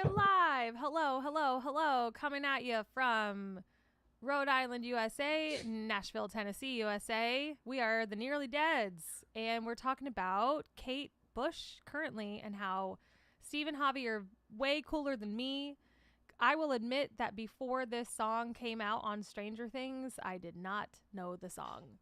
We're live. Hello, hello, hello. Coming at you from Rhode Island, USA, Nashville, Tennessee, USA. We are the Nearly Deads, and we're talking about Kate Bush currently and how Steve and Javi are way cooler than me. I will admit that before this song came out on Stranger Things, I did not know the song.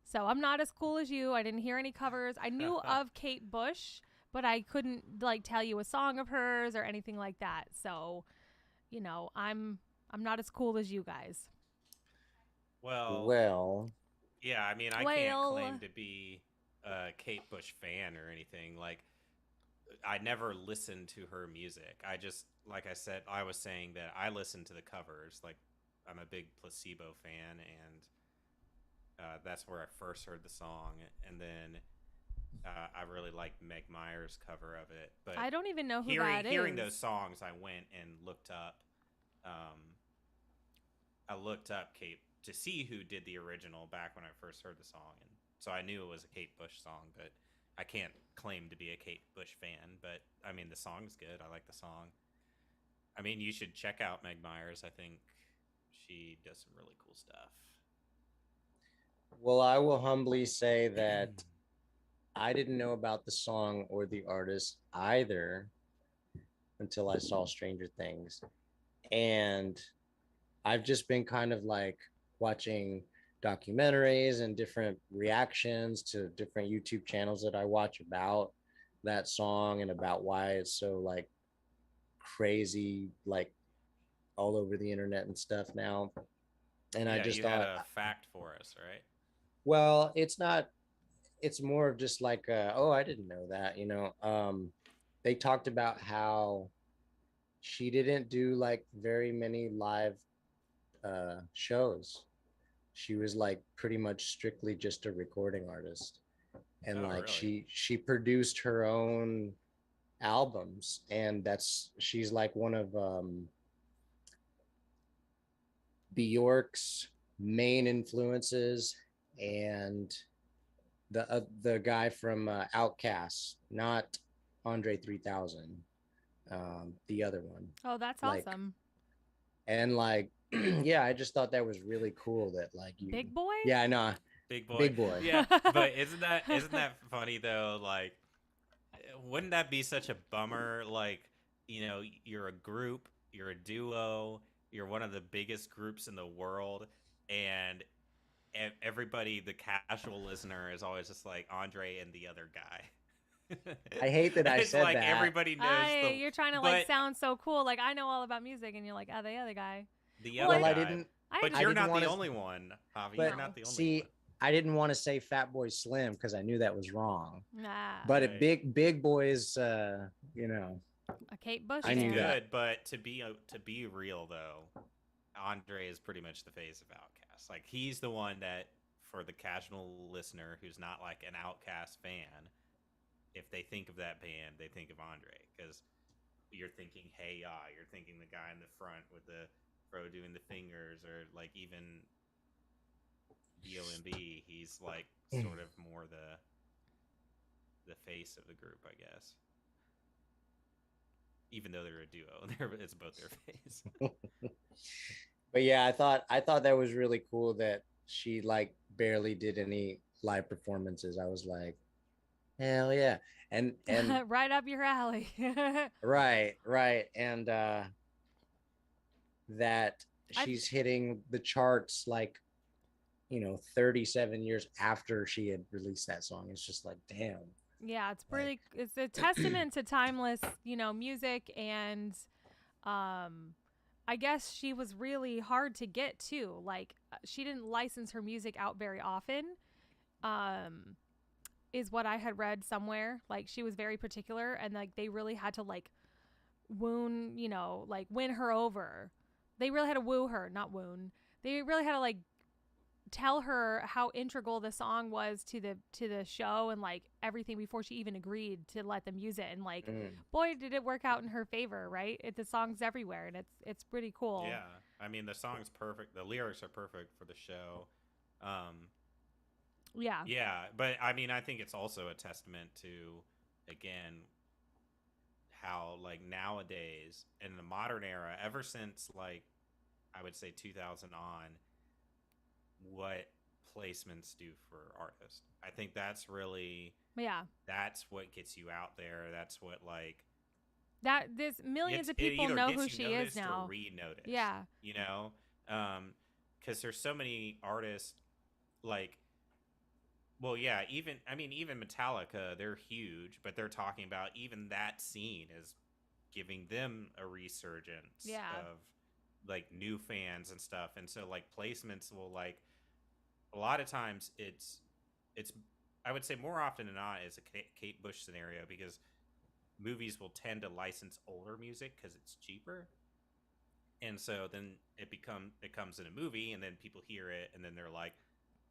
So I'm not as cool as you. I didn't hear any covers. I knew of Kate Bush, but I couldn't like tell you a song of hers or anything like that. So, I'm not as cool as you guys. Well, Well, yeah, I mean, I can't claim Well, to be a Kate Bush fan or anything. Like, I never listened to her music. I just, like I said, I was saying that I listen to the covers. Like, I'm a big Placebo fan, and that's where I first heard the song. And then I really liked Meg Myers' cover of it. But I don't even know who hearing that hearing those is. songs, I went and looked up. Um, I looked up Kate to see who did the original back when I first heard the song, and so I knew it was a Kate Bush song. But I can't claim to be a Kate Bush fan. But I mean, the song's good. I like the song. I mean, you should check out Meg Myers. I think she does some really cool stuff. I will humbly say that I didn't know about the song or the artist either until I saw Stranger Things. And I've just been kind of like watching documentaries and different reactions to different YouTube channels that I watch about that song and about why it's so like crazy, like all over the internet and stuff now. And I Yeah, just you had thought, a fact for us, right? well, it's not, it's more of just like oh, I didn't know that, they talked about how she didn't do like very many live shows. She was like pretty much strictly just a recording artist, and Oh, like really? she produced her own albums, and that's she's like one of Bjork's main influences, and the guy from Outcast, not Andre 3000, the other one. Oh, that's Like, awesome. and like, yeah, I just thought that was really cool that like Big you, boy? yeah, I know, Big boy. big boy. Yeah, but isn't that funny though? Like, wouldn't that be such a bummer? Like, you're a group, you're a duo, you're one of the biggest groups in the world, and everybody, the casual listener, is always just like Andre and the other guy. I hate that I It's said like that. everybody knows I you're trying to like but sound so cool, like I know all about music, and you're like, the other guy. the Well, other Well, I guy. didn't, I But I you're understand. didn't not want the to, only one, Javi. You're but not No, the only see, one. I didn't want to say Fat Boy Slim because I knew that was wrong. nah, But it Right. big boys, a Kate Bush I He's knew fan. that. good, but to be real though, Andre is pretty much the face of Outcast. Like, he's the one that, for the casual listener who's not like an Outcast fan, if they think of that band, they think of Andre, because you're thinking Hey Ya, you're thinking the guy in the front with the fro doing the fingers, or like even BOMB. He's like sort of more the face of the group, I guess. Even though they're a duo, it's both their face. But yeah, I thought that was really cool that she like barely did any live performances. I was like, hell yeah. And Right up your alley. right. And that I she's hitting the charts like, 37 years after she had released that song. It's just like, damn. Yeah, it's Like, pretty. It's a testament to timeless, music, and um, I guess she was really hard to get too. Like she didn't license her music out very often. Um, is what I had read somewhere. Like she was very particular, and like they really had to like win her over. They really had to woo her, not wound. They really had to like tell her how integral the song was to the show and like everything before she even agreed to let them use it. And like, mm, boy, did it work out in her favor, right? The song's everywhere, and it's pretty cool. Yeah, I mean, the song's perfect. The lyrics are perfect for the show. Um, Yeah. yeah, but I mean, I think it's also a testament to, again, how like nowadays in the modern era, ever since like I would say 2000 on, what placements do for artists. I think that's really Yeah. that's what gets you out there. That's what like That there's millions of it people either know gets who you she is noticed now. or re-noticed. Yeah. You know, because there's so many artists like. Well, yeah, even Metallica, they're huge, but they're talking about even that scene is giving them a resurgence Yeah. of like new fans and stuff. And so like placements will like a lot of times it's I would say more often than not is a Kate Bush scenario because movies will tend to license older music because it's cheaper. And so then it comes in a movie and then people hear it and then they're like,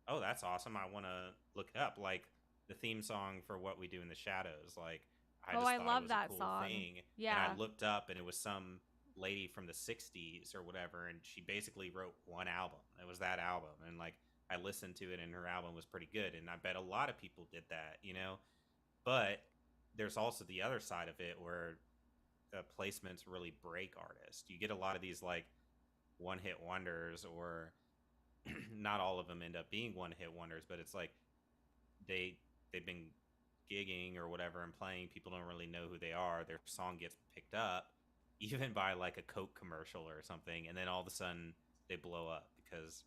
oh, that's awesome. I want to look it up. Like the theme song for What We Do in the Shadows. Like I just I thought love it was that a cool song. thing. Yeah. And I looked up and it was some lady from the 60s or whatever. And she basically wrote one album. It was that album. And like I listened to it and her album was pretty good. And I bet a lot of people did that, you know? But there's also the other side of it where placements really break artists. You get a lot of these like one hit wonders or not all of them end up being one hit wonders, but it's like they've been gigging or whatever and playing. People don't really know who they are. Their song gets picked up even by like a Coke commercial or something, and then all of a sudden they blow up because,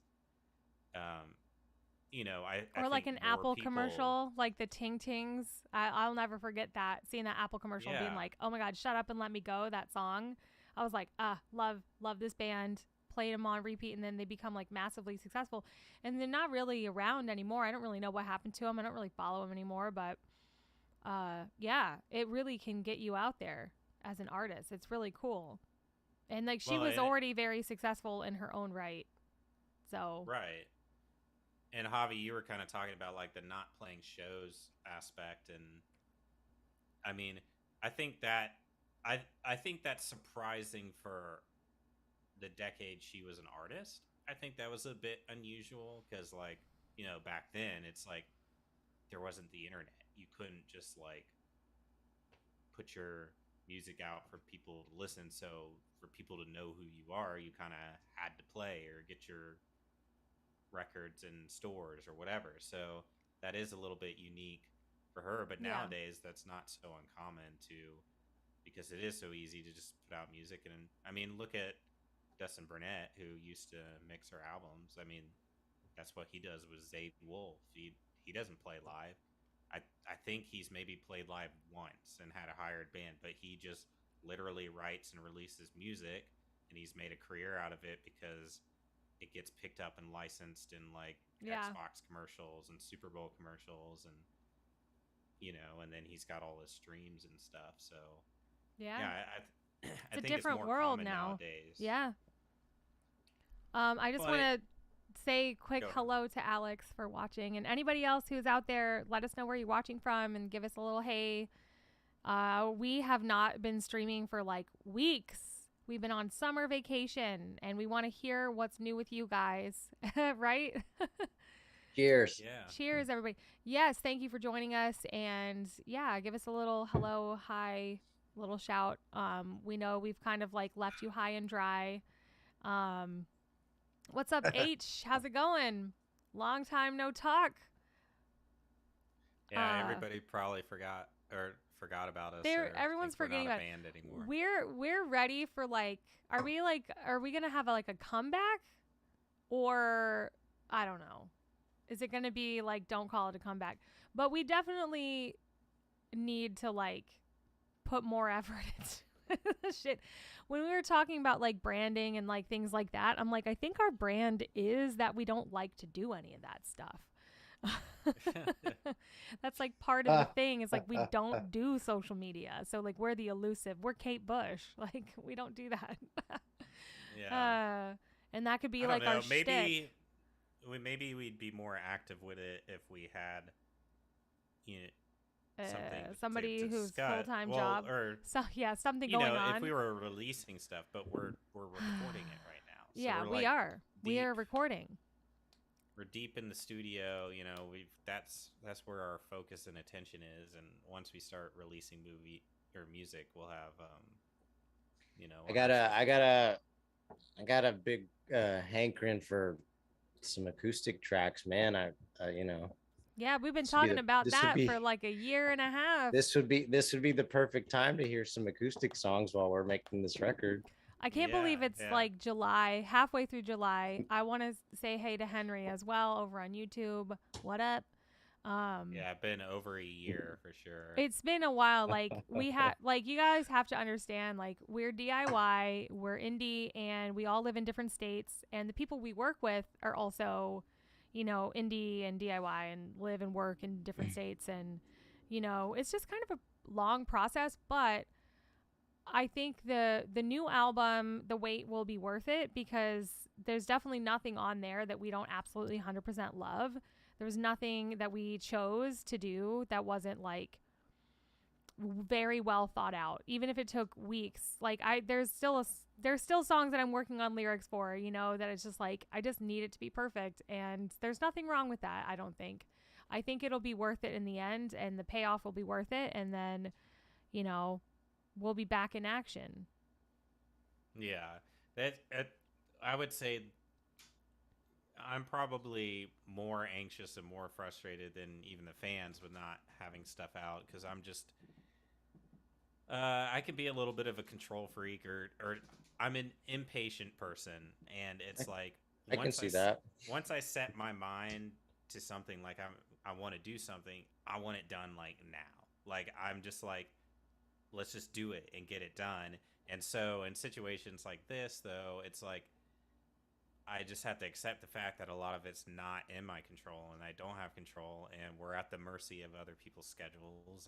you know, I Or like think an more Apple people- commercial, like the Ting Tings. I'll never forget that. Seeing that Apple commercial and being Yeah. like, oh my God, Shut Up and Let Me Go, that song. I was like, love this band. Played them on repeat and then they become like massively successful. And they're not really around anymore. I don't really know what happened to them. I don't really follow them anymore. But yeah, it really can get you out there as an artist. It's really cool. And like she Well, was and already very successful in her own right. So right. And Javi, you were kind of talking about like the not playing shows aspect, and I mean, I think that's surprising for the decade she was an artist. I think that was a bit unusual because, like, you know, back then it's like there wasn't the internet. You couldn't just like put your music out for people to listen. So for people to know who you are, you kind of had to play or get your records in stores or whatever. So that is a little bit unique for her. But Yeah. nowadays, that's not so uncommon because it is so easy to just put out music. And I mean, look at Dustin Burnett, who used to mix her albums. I mean, that's what he does with Zayd Wolf. He doesn't play live. I think he's maybe played live once and had a hired band, but he just literally writes and releases music, and he's made a career out of it because it gets picked up and licensed in like Xbox commercials and Super Bowl commercials, and you know, and then he's got all his streams and stuff. So yeah. I It's a think different it's more world common now. nowadays. Yeah. I just But- want to say quick Go ahead. hello to Alex for watching, and anybody else who's out there, let us know where you're watching from and give us a little hey. We have not been streaming for like weeks. We've been on summer vacation, and we want to hear what's new with you guys, right? Cheers. Yeah. Cheers, everybody. Yes, thank you for joining us, and yeah, give us a little hello, hi, little shout. We know we've kind of like left you high and dry. What's up, H? How's it going? Long time no talk. Yeah, everybody probably forgot about us. They're- or everyone's think we're forgetting not about a band anymore. We're ready for like, are we gonna have like a comeback, or I don't know. Is it gonna be like, don't call it a comeback? But we definitely need to like put more effort into this shit. When we were talking about like branding and like things like that, I'm like, I think our brand is that we don't like to do any of that stuff. That's like part of the thing is like we don't do social media. So like we're the elusive. We're Kate Bush. Like we don't do that. Yeah. And that could be I like don't know. our shtick. Maybe we'd be more active with it if we had, you know, something Somebody to who's discuss. full-time Well, job. or So yeah, something you going know, on. if we were releasing stuff, but we're recording it right now. So yeah, we're we like are. We deep. are recording. we're deep in the studio. You know, that's where our focus and attention is. And once we start releasing movie or music, we'll have you know, I we'll got have a, stuff. I got a, I got a big hankering for some acoustic tracks, man. You know, Yeah, we've been this would be talking the, about this would that for be, like a year and a half. this would be the perfect time to hear some acoustic songs while we're making this record. I can't Yeah, believe it's yeah. like July, halfway through July. I want to say hey to Henry as well over on YouTube. What up? Um, Yeah, been over a year for sure. it's been a while. Like we have, like you guys have to understand. Like we're DIY, we're indie, and we all live in different states. And the people we work with are also, you know, indie and DIY, and live and work in different states. And you know, it's just kind of a long process, but I think the new album, The Wait, will be worth it because there's definitely nothing on there that we don't absolutely 100% love. There was nothing that we chose to do that wasn't like very well thought out, even if it took weeks. Like there's still songs that I'm working on lyrics for, you know, that it's just like I just need it to be perfect, and there's nothing wrong with that. I don't think. I think it'll be worth it in the end, and the payoff will be worth it, and then, you know, we'll be back in action. Yeah, that I would say I'm probably more anxious and more frustrated than even the fans with not having stuff out because I'm just I could be a little bit of a control freak or I'm an impatient person, and it's like I can once see s- that. once I set my mind to something, like I want to do something, I want it done like now. Like I'm just like, let's just do it and get it done. And so in situations like this, though, it's like I just have to accept the fact that a lot of it's not in my control, and I don't have control, and we're at the mercy of other people's schedules,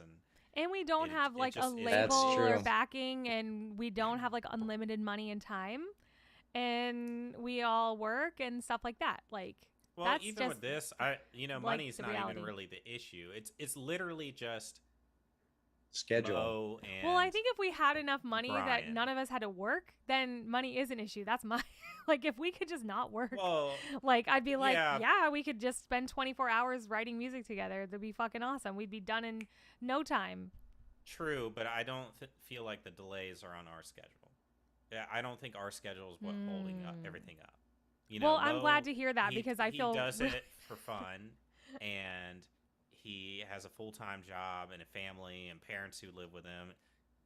And we don't have it like a just is That's label or true. backing, and we don't have like unlimited money and time, and we all work and stuff like that. Like well, that's even just with this, like money's the not reality. even really the issue. It's literally just Schedule. Mo Well, I and think if we had enough money that Brian. none of us had to work, then money is an issue. That's my like if we could just not work, Well, like I'd be like, yeah, yeah, we could just spend 24 hours writing music together. That'd be fucking awesome. We'd be done in no time. true, but I don't feel like the delays are on our schedule. Yeah, I don't think our schedule is what holding up Mm. everything up. You Well, know, I'm Mo, glad to hear that he because I he feel does it for fun, and he has a full-time job and a family and parents who live with him,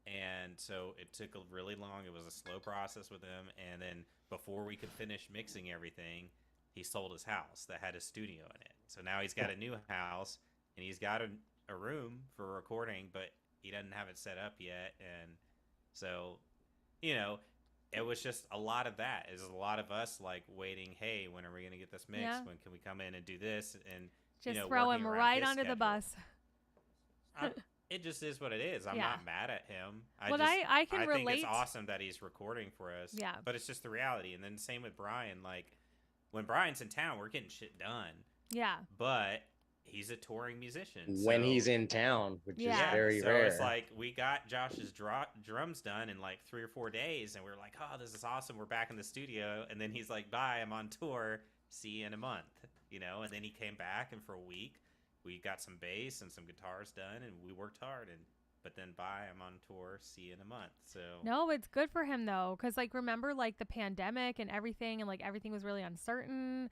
and so it took a really long. It was a slow process with him, and then before we could finish mixing everything, he sold his house that had a studio in it. So now he's got a new house and he's got a room for recording, but he doesn't have it set up yet, and so you know it was just a lot of that. Is a lot of us like waiting. Hey, when are we gonna get this mixed? Yeah. When can we come in and do this? And just throw working him around right his under the schedule. bus. It just is what it is. I'm Yeah. not mad at him. Well, I can I think relate. it's awesome that he's recording for us. Yeah. But it's just the reality. And then same with Brian. Like when Brian's in town, we're getting shit done. Yeah. But he's a touring musician. When so- he's in town, which Yeah. is very so rare. it's like we got Josh's drums done in like 3 or 4 days, and we are like, oh, this is awesome. We're back in the studio. And then he's like, bye, I'm on tour. See you in a month. You know, and then he came back, and for a week, we got some bass and some guitars done, and we worked hard. But then bye, I'm on tour. See you in a month. So No, it's good for him though, because like remember like the pandemic and everything, and like everything was really uncertain.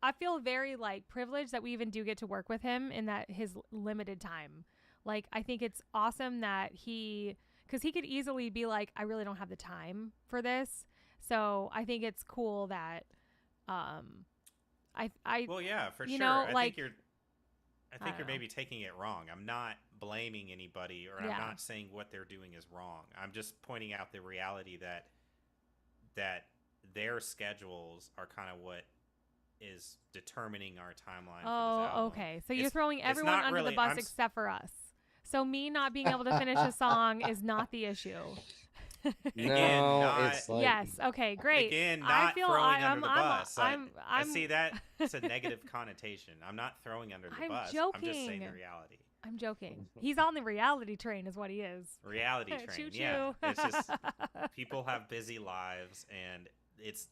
I feel very like privileged that we even do get to work with him in that his limited time. Like I think it's awesome that because he could easily be like, I really don't have the time for this. So I think it's cool that, I well, yeah, for you sure. know, I like- think you're. I I think you're don't know. maybe taking it wrong. I'm not blaming anybody, or Yeah. I'm not saying what they're doing is wrong. I'm just pointing out the reality that their schedules are kind of what is determining our timeline. for this Oh, album. okay. So you're It's- throwing it's everyone not under the really- bus I'm s- except for us. So me not being able to finish a song is not the issue. Again, no, not- it's like Yes. Okay. Great. Again, I not feel throwing I'm, under the I'm, bus. I'm, see that's a negative connotation. I'm not throwing under the I'm bus. I'm just saying joking. the reality. I'm joking. He's on the reality train, is what he is. Reality train. Choo choo. Yeah, it's just people have busy lives, and it's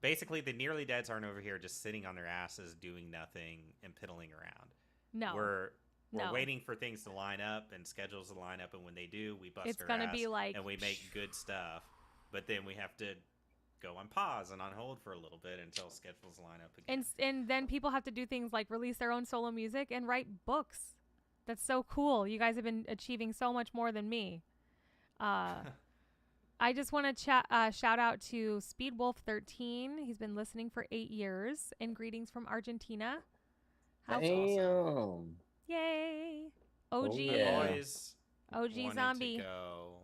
basically the Nearly Deads aren't over here just sitting on their asses doing nothing and piddling around. No. We're No. waiting for things to line up and schedules to line up, and when they do, we bust It's our gonna ass be like, and we make good stuff. But then we have to go on pause and on hold for a little bit until schedules line up again. and then people have to do things like release their own solo music and write books. That's so cool. You guys have been achieving so much more than me. I just want to shout out to Speedwolf13. He's been listening for 8 years. And greetings from Argentina. Damn. Yay. OG. Oh, yeah. Always OG wanted zombie. to go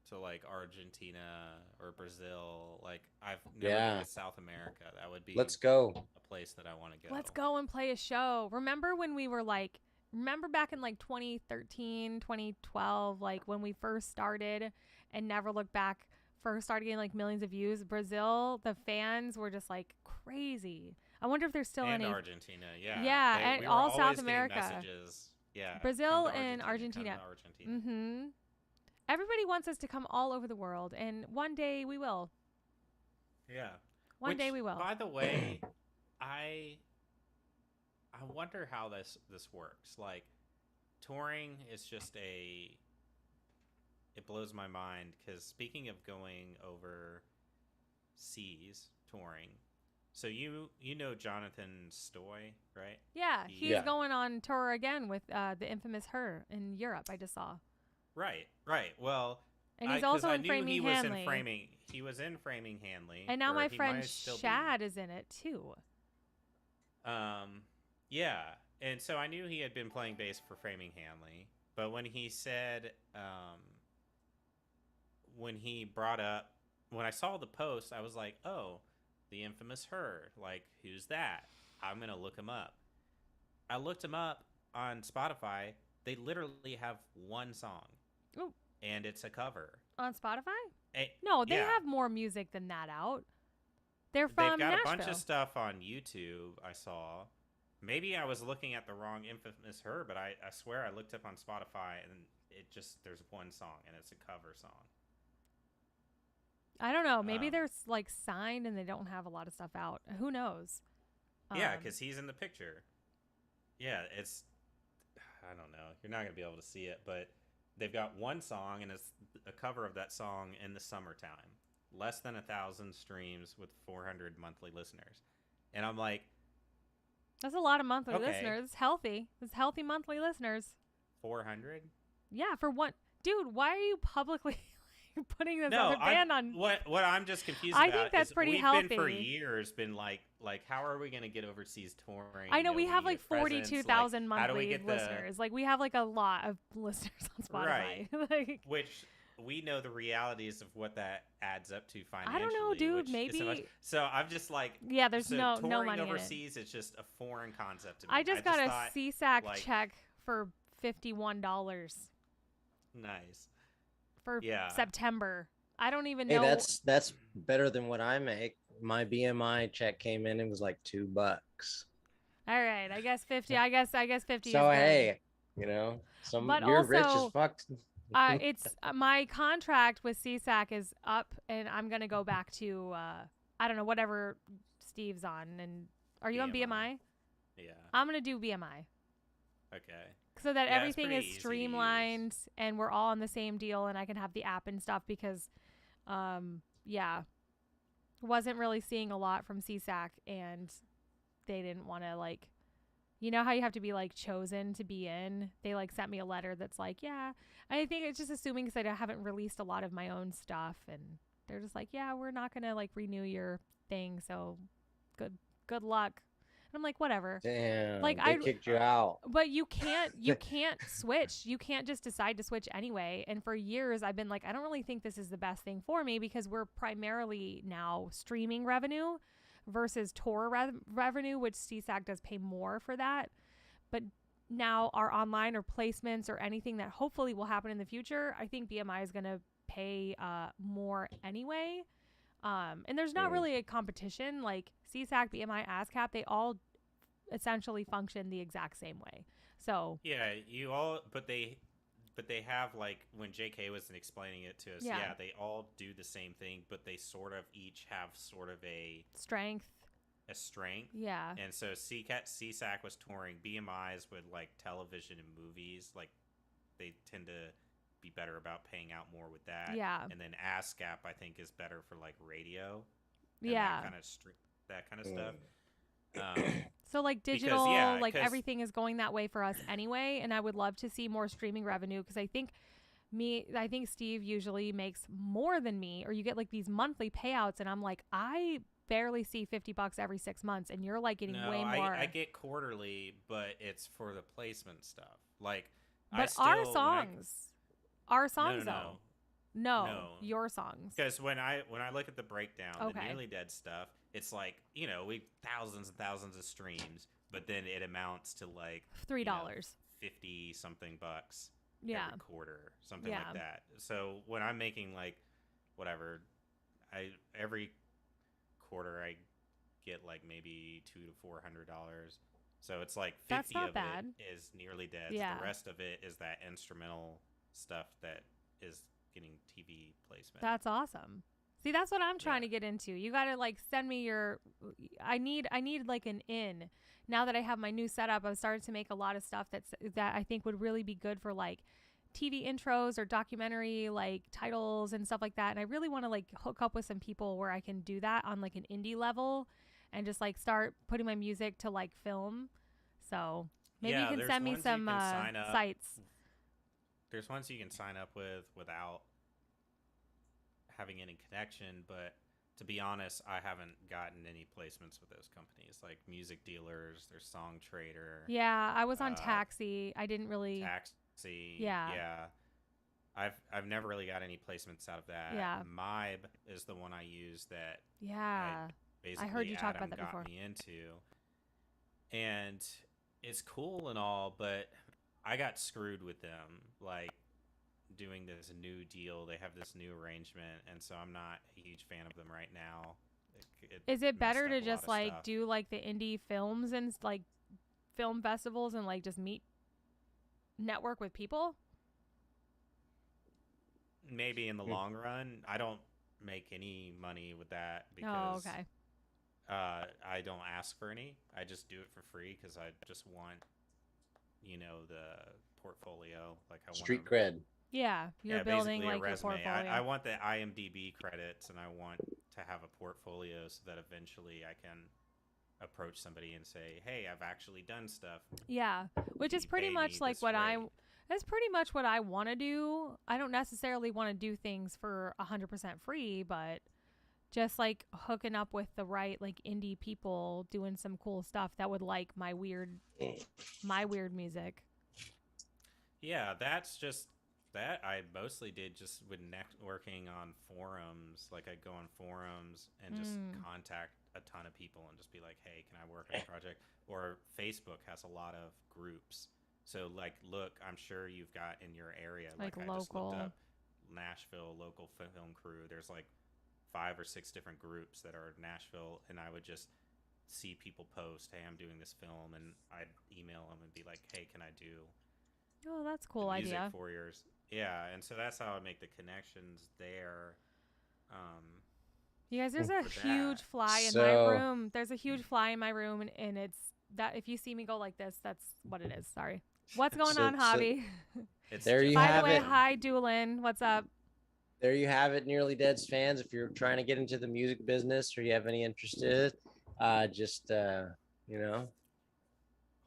to like Argentina or Brazil. Like I've never Yeah. been to South America. That would be Let's go. a place that I want to go. Let's go and play a show. Remember when we were like, remember back in like 2013, 2012, like when we first started and Never Look Back first started getting like millions of views? Brazil, the fans were just like crazy. I wonder if there's still and any. Argentina, yeah. Yeah, and we were all South always getting America. Messages. Yeah. Brazil come to and come Argentina. to Argentina. Mm-hmm. Everybody wants us to come all over the world, and one day we will. Yeah. One day Which, we will. By the way, I wonder how this works. Like touring is just it blows my mind because speaking of going overseas touring, so you know Jonathan Stoy, right? Yeah, he's Yeah. going on tour again with the infamous Her in Europe. I just saw, Right. Well, and he's 'cause also I in knew Framing he was Hanley. in Framing. He was in Framing Hanley, And now or my he friend might still be. Shad is in it too. Yeah, and so I knew he had been playing bass for Framing Hanley, but when he said, when he brought up, when I saw the post, I was like, oh, the infamous Her, like, who's that? I'm gonna look him up. I looked him up on Spotify. They literally have one song, Ooh. and it's a cover. On Spotify? Eh, No, they yeah. have more music than that out. They're They've from got Nashville. a bunch of stuff on YouTube. I saw. Maybe I was looking at the wrong infamous Her, but I swear I looked up on Spotify and there's one song and it's a cover song. I don't know. Maybe Um, they're like signed and they don't have a lot of stuff out. Who knows? Yeah, Um, because he's in the picture. Yeah, it's. I don't know. You're not gonna be able to see it, but they've got one song and it's a cover of that song in the summertime. Less than 1,000 streams with 400 monthly listeners, and I'm like, that's a lot of monthly Okay. listeners. It's healthy. It's healthy monthly listeners. 400. Yeah, for one, dude. Why are you publicly putting this No, other band on? what I'm just confused I about think that's is pretty we've been for healthy. years been like how are we gonna get overseas touring? I know we have like Nobody at presence, 42,000 like, how do we monthly get the- listeners. Like we have like a lot of listeners on Spotify. like which we know the realities of what that adds up to financially. I don't know, dude, which is so much- maybe- So I'm just like, yeah, there's so no touring money in it. overseas is just a foreign concept to me. I just got a thought, CSAC like- check for $51 nice. for Yeah. September. I don't even Hey, know. that's better than what I make. My BMI check came in and was like $2. All right, I guess 50. I guess 50. So is good. hey, some But you're rich also, as fuck. It's my contract with CSAC is up, and I'm gonna go back to I don't know, whatever Steve's on. And are you on BMI? Yeah. I'm gonna do BMI Okay. so that Yeah, it's everything pretty is easy to use. streamlined and we're all on the same deal, and I can have the app and stuff because, yeah, wasn't really seeing a lot from CSAC, and they didn't want to like. You know how you have to be like chosen to be in? They like sent me a letter that's like, yeah, I think it's just assuming because I haven't released a lot of my own stuff, and they're just like, yeah, we're not gonna like renew your thing, so good luck. And I'm like, whatever. Damn, like, they kicked you out. But you can't switch. You can't just decide to switch anyway. And for years I've been like, I don't really think this is the best thing for me because we're primarily now streaming revenue versus tour revenue, which CSAC does pay more for that. But now our online or placements or anything that hopefully will happen in the future, I think BMI is going to pay more anyway. And there's not really a competition. Like CSAC, BMI, ASCAP, they all essentially function the exact same way. So Yeah, but they but they have like when JK was explaining it to us, Yeah. yeah, they all do the same thing, but they sort of each have sort of Strength. a strength. Yeah. And so CSAC was touring BMIs with like television and movies, like they tend to be better about paying out more with that. Yeah. And then ASCAP I think is better for like radio. And Yeah. that kind of stuff. So like Because, digital, yeah, like 'cause- everything is going that way for us anyway. And I would love to see more streaming revenue because I think Steve usually makes more than me, or you get like these monthly payouts. And I'm like, I barely see $50 every 6 months. And you're like getting No, way more. I get quarterly, but it's for the placement stuff. Like, but our songs though. No, your songs. Because when I look at the breakdown, the Okay. Nearly Dead stuff, it's like, we thousands and thousands of streams, but then it amounts to like $3. 50 something bucks Yeah. every quarter, something Yeah. like that. So when I'm making like whatever, every quarter I get like maybe $200 to $400. So it's like 50 That's not of bad. it is Nearly Dead. Yeah. The rest of it is that instrumental stuff that is getting TV placement. That's awesome. See, that's what I'm trying Yeah. to get into. You got to like send me your I need like an in. Now that I have my new setup, I've started to make a lot of stuff that I think would really be good for like TV intros or documentary like titles and stuff like that. And I really want to like hook up with some people where I can do that on like an indie level and just like start putting my music to like film. So maybe Yeah, you can there's send me ones you some can sign up. sites. There's ones you can sign up with without having any connection, but to be honest, I haven't gotten any placements with those companies like Music Dealers, there's Song Trader, Yeah, I was on uh, Taxi. I didn't really. Taxi. Yeah. I've never really got any placements out of that. Yeah. Myb is the one I use that Yeah. basically heard you talk Adam about that got before. me into. And it's cool and all, but I got screwed with them. Like doing this new deal, they have this new arrangement, and so I'm not a huge fan of them right now. Is it better messed to up a lot just of like stuff. do like the indie films and like film festivals and like just network with people? Maybe in the long run? I don't make any money with that Oh, because okay. I don't ask for any. I just do it for free because I just want, the portfolio. Like I Street want cred. Yeah, you're building basically a like your resume. portfolio. I want the IMDb credits, and I want to have a portfolio so that eventually I can approach somebody and say, "Hey, I've actually done stuff." Yeah, which is You pretty pay much me like this what rate. that's pretty much what I want to do. I don't necessarily want to do things for 100% free, but just like hooking up with the right like indie people doing some cool stuff that would like my weird music. Yeah, that's just that I mostly did just with networking on forums. Like I'd go on forums and just contact a ton of people and just be like, "Hey, can I work on a project?" Or Facebook has a lot of groups. So like, look, I'm sure you've got in your area, Like I just looked local. up Nashville local film crew. There's like 5 or 6 different groups that are Nashville, and I would just see people post, "Hey, I'm doing this film," and I'd email them and be like, "Hey, can I do Oh, that's a cool the music idea. for yours?" Yeah, and so that's how I make the connections there. You guys, there's a For huge that. fly in my So- room. There's a huge fly in my room, and it's that if you see me go like this, that's what it is. Sorry. What's going So- on, so- Hobby? It's There just- you By the have way, it. hi, Doolin. What's up? There you have it, Nearly Dead's fans. If you're trying to get into the music business or you have any interest in it, just Pour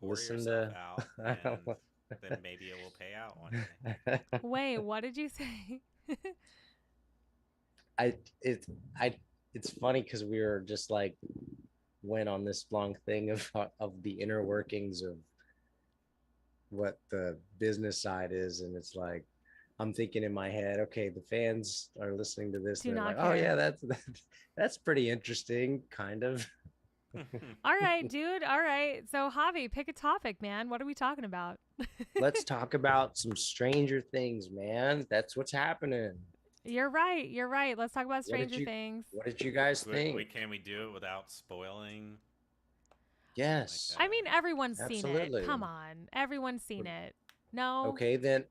listen yourself to. out, and then maybe it will pay out one day. Wait, what did you say? It's funny because we were just like went on this long thing of the inner workings of what the business side is, and it's like I'm thinking in my head, okay, the fans are listening to this, Do and they're not like, oh care. yeah, that's pretty interesting, kind of. All right, dude. All right. So, Javi, pick a topic, man. What are we talking about? Let's talk about some Stranger Things, man. That's what's happening. You're right. You're right. Let's talk about What did Stranger you- Things. What did you guys think? Can we do it without spoiling? Yes. Like I mean, everyone's seen Absolutely. it. Come on. Everyone's seen it. No. Okay, then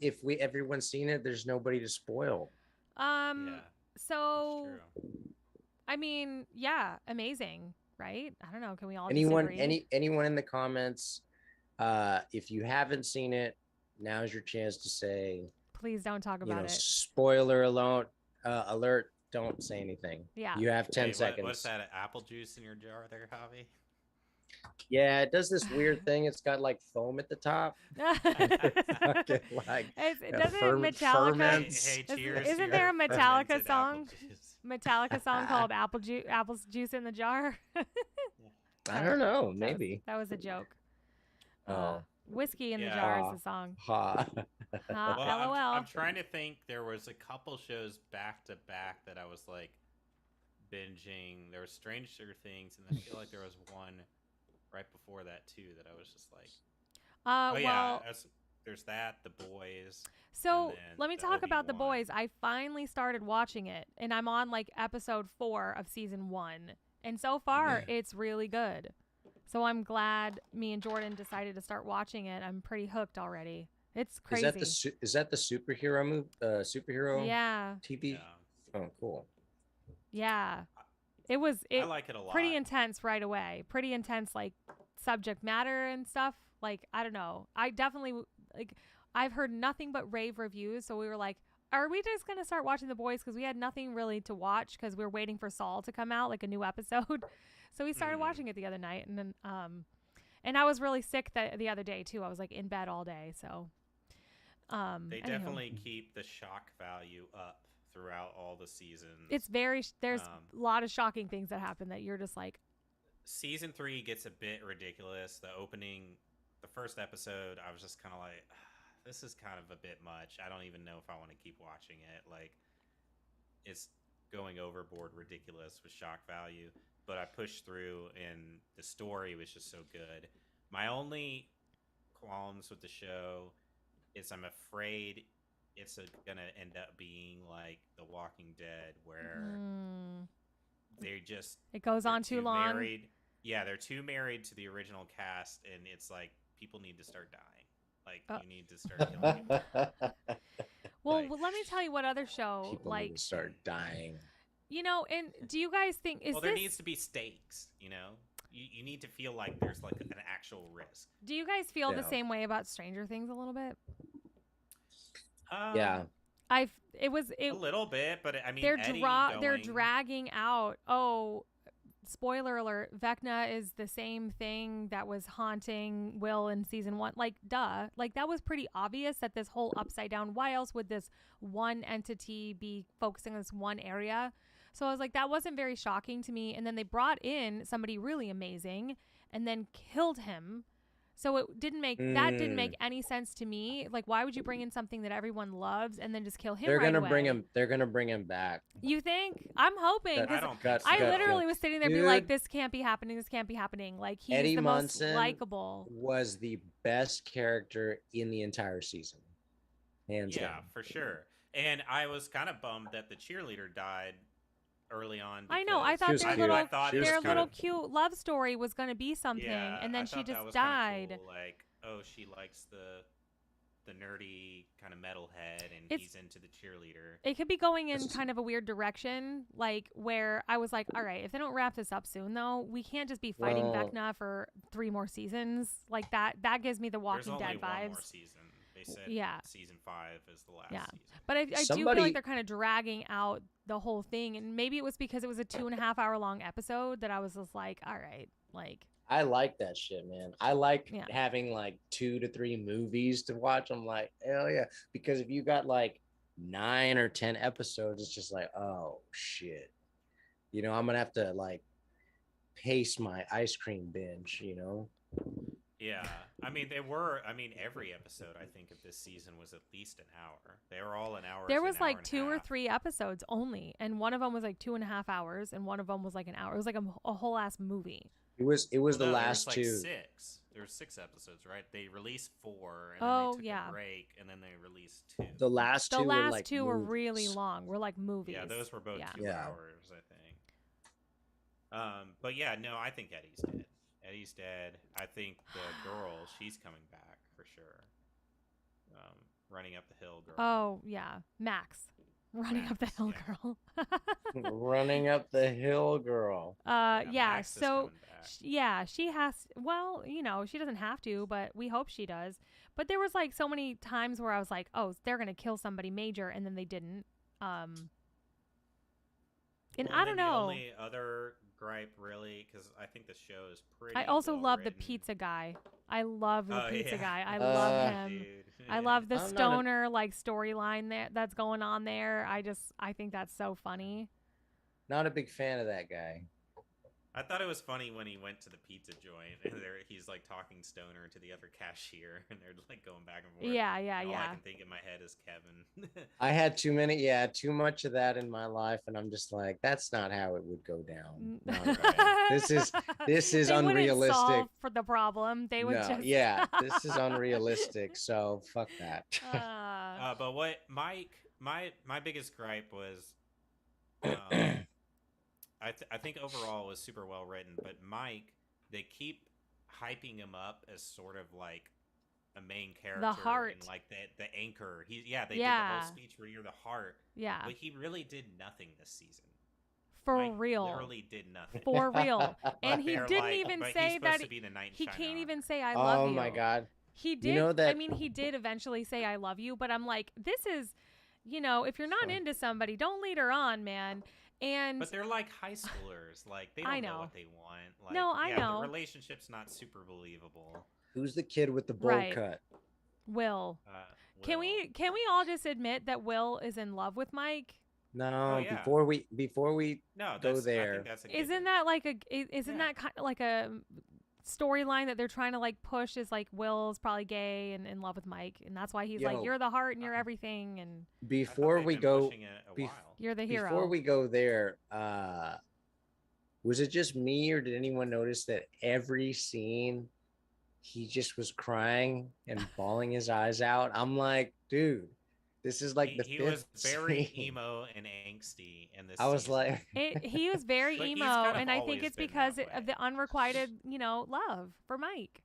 if everyone's seen it, there's nobody to spoil. Um. Yeah, So that's true. I mean, yeah, amazing, right? I don't know. Can we all just Anyone, agree? anyone in the comments, if you haven't seen it, now's your chance to say, Please don't talk about it. spoiler alert, alert. Don't say anything. Yeah. You have 10 Hey, seconds. what's that? Apple juice in your jar there, Javi? Yeah, it does this weird thing. It's got like foam at the top. Fucking, like, It a doesn't Metallica. ferments. Hey, cheers. Isn't to there your a Metallica fermented song? apple juice. Metallica song called Apple's Juice in the Jar. I don't know. Maybe. That was a joke. Oh. Whiskey in the Yeah. Jar is the song. Ha. Ha, Well, LOL. I'm trying to think. There was a couple shows back to back that I was like binging. There was Stranger Things, and I feel like there was one right before that too that I was just like, oh yeah, there's that. The Boys. So and then let me the talk about The Obi-Wan. Boys. I finally started watching it, and I'm on like episode 4 of season 1, and so far it's really good. So I'm glad me and Jordan decided to start watching it. I'm pretty hooked already. It's crazy. Is that the superhero movie? Superhero Yeah, TV? Yeah. Oh, cool. yeah. It I like it a lot. pretty intense right away. Pretty intense, like subject matter and stuff. Like I don't know. I definitely like. I've heard nothing but rave reviews, so we were like, "Are we just gonna start watching The Boys?" Because we had nothing really to watch because we were waiting for Saul to come out, like a new episode. So we started watching it the other night, and then and I was really sick the other day too. I was like in bed all day, so They anywho. definitely keep the shock value up throughout all the seasons. It's there's a lot of shocking things that happen that you're just like, Season 3 gets a bit ridiculous. The first episode, I was just kind of like, this is kind of a bit much. I don't even know if I want to keep watching it. Like, it's going overboard ridiculous with shock value. But I pushed through, and the story was just so good. My only qualms with the show is I'm afraid it's gonna end up being like The Walking Dead, where they just it goes on too long. Married. Yeah, they're too married to the original cast, and it's like people need to start dying. Like you need to start killing people. Well, Like- let me tell you what other show People like need to start dying. and do you guys think Well, there needs to be stakes. You need to feel like there's like an actual risk. do you guys feel the Yeah. same way about Stranger Things a little bit? Yeah. A little bit, but I mean, they're Eddie they're going- dragging out. Oh, spoiler alert! Vecna is the same thing that was haunting Will in season 1. Like, duh! Like that was pretty obvious that this whole upside down. Why else would this one entity be focusing on this one area? So I was like, that wasn't very shocking to me. And then they brought in somebody really amazing, and then killed him. So it didn't make any sense to me. Like, why would you bring in something that everyone loves and then just kill him? They're right gonna away? bring him. They're gonna bring him back. You think? I'm hoping That- because I don't think so. I gut literally feel. was sitting there being like, Dude. this can't be happening. This can't be happening. Like he's Eddie the Munson most likable. was the best character in the entire season, hands Yeah, down. for sure. And I was kind of bummed that the cheerleader died early on. I know. I because thought was their cute. little I thought it was their kind little of- cute love story was going to be something, Yeah, and then I she thought that just was kinda died. cool, like, oh, she likes the nerdy kind of metalhead, and It's- he's into the cheerleader. It could be going in kind of a weird direction, like where I was like, all right, if they don't wrap this up soon, though, we can't just be fighting Well- Vecna for 3 more seasons. Like that gives me the There's Walking only Dead one vibes. more season. They said Yeah. season 5 is the last Yeah. season. But I do feel Somebody- like they're kind of dragging out the whole thing, and maybe it was because it was a 2.5 hour long episode that I was just like, all right, like, I like that shit, man. I like Yeah. having like 2 to 3 movies to watch. I'm like, hell yeah. Because if you got like 9 or 10 episodes, it's just like, oh shit. I'm gonna have to like pace my ice cream binge. Yeah. Every episode, I think, of this season was at least an hour. They were all an hour. there to was an hour like and a 2 or half. 3 episodes only, and one of them was like 2.5 hours, and one of them was like an hour. It was like a whole ass movie. It was Well, the no, last there was 2. like 6. There were 6 episodes, right? They released 4, and Oh, then they took yeah. a break, and then they released 2. The last The 2 were last like 2 were really movies. long. Were like movies. Yeah, those were both Yeah. 2 Yeah. hours, I think. But yeah, no, I think Eddie's dead. Eddie's dead. I think the girl, she's coming back for sure. Running Up the Hill Girl. Oh yeah, Max, running up the Max, hill, yeah. girl. Running Up the Hill Girl. Yeah. Max is So, coming back. yeah, she has. Well, she doesn't have to, but we hope she does. But there was like so many times where I was like, oh, they're gonna kill somebody major, and then they didn't. And Well, I then don't the know. only other gripe, really, because I think the show is pretty. I also well love the written. pizza guy. I love the Oh, pizza yeah. guy. I Uh, love him. Dude. I love the I'm not a- stoner like storyline that's going on there. I think that's so funny. Not a big fan of that guy. I thought it was funny when he went to the pizza joint and he's like talking stoner to the other cashier and they're like going back and forth. Yeah, And all I yeah. can think in my head is Kevin. I had too much of that in my life, and I'm just like, that's not how it would go down. Not at all. This is They wouldn't unrealistic. solve for the problem. They would No, just yeah, this is unrealistic. So fuck that. But what my biggest gripe was, I think overall it was super well written. But Mike, they keep hyping him up as sort of like a main character, heart. and like the anchor. They did the Yeah. whole speech where you're the heart. yeah, But he really did nothing this season. for Mike real. literally did nothing. For real. But And he they're didn't like, even but say he's that supposed to be the knight in he shining can't armor. even say I love Oh you. my god. He did. know I that- mean, he did eventually say I love you, but I'm like, this is, if you're not Huh. into somebody, don't lead her on, man. And But they're like high schoolers. Like they I don't know know. what they want. Like, No, I know. The relationship's not super believable. Who's the kid with the bowl Right. cut? Will, can Will. we all just admit that Will is in love with Mike? No, Oh, yeah. before we No, go I there. think that's a good Isn't thing. that like isn't Yeah. that kind of like a storyline that they're trying to like push? Is like Will's probably gay and in love with Mike, and that's why he's like, Yo. you're the heart and you're everything, and I thought before they've we been go pushing it a bef- while. you're the hero. before we go there, was it just me or did anyone notice that every scene he just was crying and bawling his eyes out? I'm like, dude, this is like the he fifth was very scene. emo and angsty in this. I was season. like, He was very But he's emo, kind of and I think always it's been because that of way. the unrequited, love for Mike.